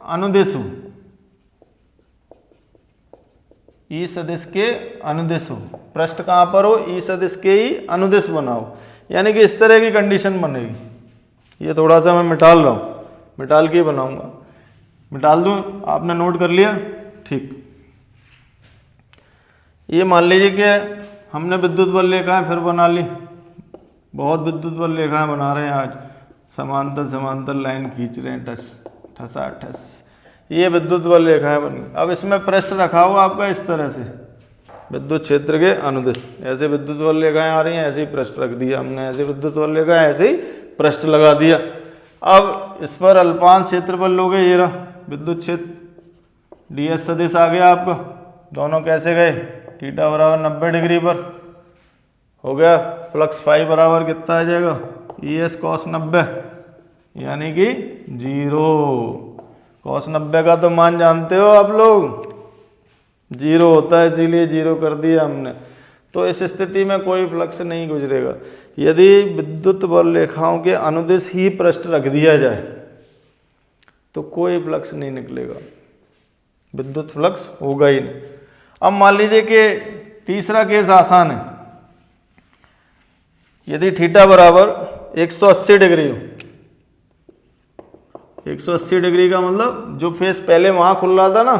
अनुदिश हो, ई सदिश के अनुदिश हो। पृष्ठ कहाँ पर हो? ई सदिश के ही अनुदिश बनाओ, यानी कि इस तरह की कंडीशन बनेगी। ये थोड़ा सा मैं मिटाल रहा हूँ, मिटाल के बनाऊंगा। मिटाल दूँ? आपने नोट कर लिया? ठीक। ये मान लीजिए कि हमने विद्युत बल रेखाएं फिर बना ली, बहुत विद्युत बल रेखाएं बना रहे हैं आज, समांतर समांतर लाइन खींच रहे हैं, ठसा ठस, ये विद्युत बल रेखाएं बन गई। अब इसमें पृष्ठ रखा हुआ आपका इस तरह से, विद्युत क्षेत्र के अनुदिश, ऐसे विद्युत बल रेखाएं आ रही हैं, ऐसे ही पृष्ठ रख दिया हमने, ऐसे विद्युत बल रेखाएं, ऐसे ही पृष्ठ लगा दिया। अब इस पर अल्पांश क्षेत्रफल लोगे, ये रहा विद्युत क्षेत्र डीएस सदिश आ गया आपका। दोनों कैसे गए? थीटा बराबर 90 डिग्री पर हो गया। फ्लक्स फाई बराबर कितना आ जाएगा? ई एस कॉस 90, यानी कि 0। कॉस 90 का तो मान जानते हो आप लोग, 0 होता है, इसीलिए 0 कर दिया हमने। तो इस स्थिति में कोई फ्लक्स नहीं गुजरेगा। यदि विद्युत बल रेखाओं के अनुदिश ही पृष्ठ रख दिया जाए तो कोई फ्लक्स नहीं निकलेगा, विद्युत फ्लक्स होगा ही नहीं। अब मान लीजिए कि तीसरा केस आसान है। यदि थीटा बराबर 180 डिग्री हो, 180 डिग्री का मतलब जो फेस पहले वहां खुल रहा था ना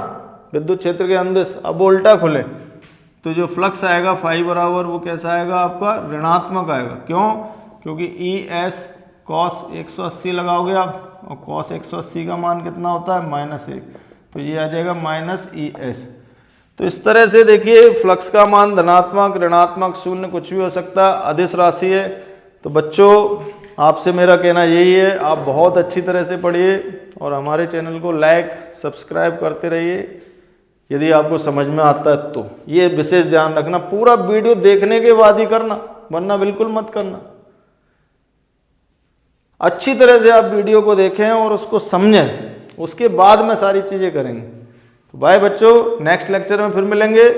विद्युत क्षेत्र के अनुदिश, अब उल्टा खुले, तो जो फ्लक्स आएगा फाई बराबर वो कैसा आएगा आपका? ऋणात्मक आएगा। क्यों? क्योंकि ई एस कॉस 180 लगाओगे आप, और कॉस 180 का मान कितना होता है? -1, तो ये आ जाएगा -ES। तो इस तरह से देखिए फ्लक्स का मान धनात्मक, ऋणात्मक, शून्य कुछ भी हो सकता है, अदिश राशि है। तो बच्चों आपसे मेरा कहना यही है, आप बहुत अच्छी तरह से पढ़िए और हमारे चैनल को लाइक सब्सक्राइब करते रहिए यदि आपको समझ में आता है तो। ये विशेष ध्यान रखना, पूरा वीडियो देखने के बाद ही करना, वरना बिल्कुल मत करना। अच्छी तरह से आप वीडियो को देखें और उसको समझें, उसके बाद में सारी चीज़ें करेंगे। तो बाय बच्चों, नेक्स्ट लेक्चर में फिर मिलेंगे।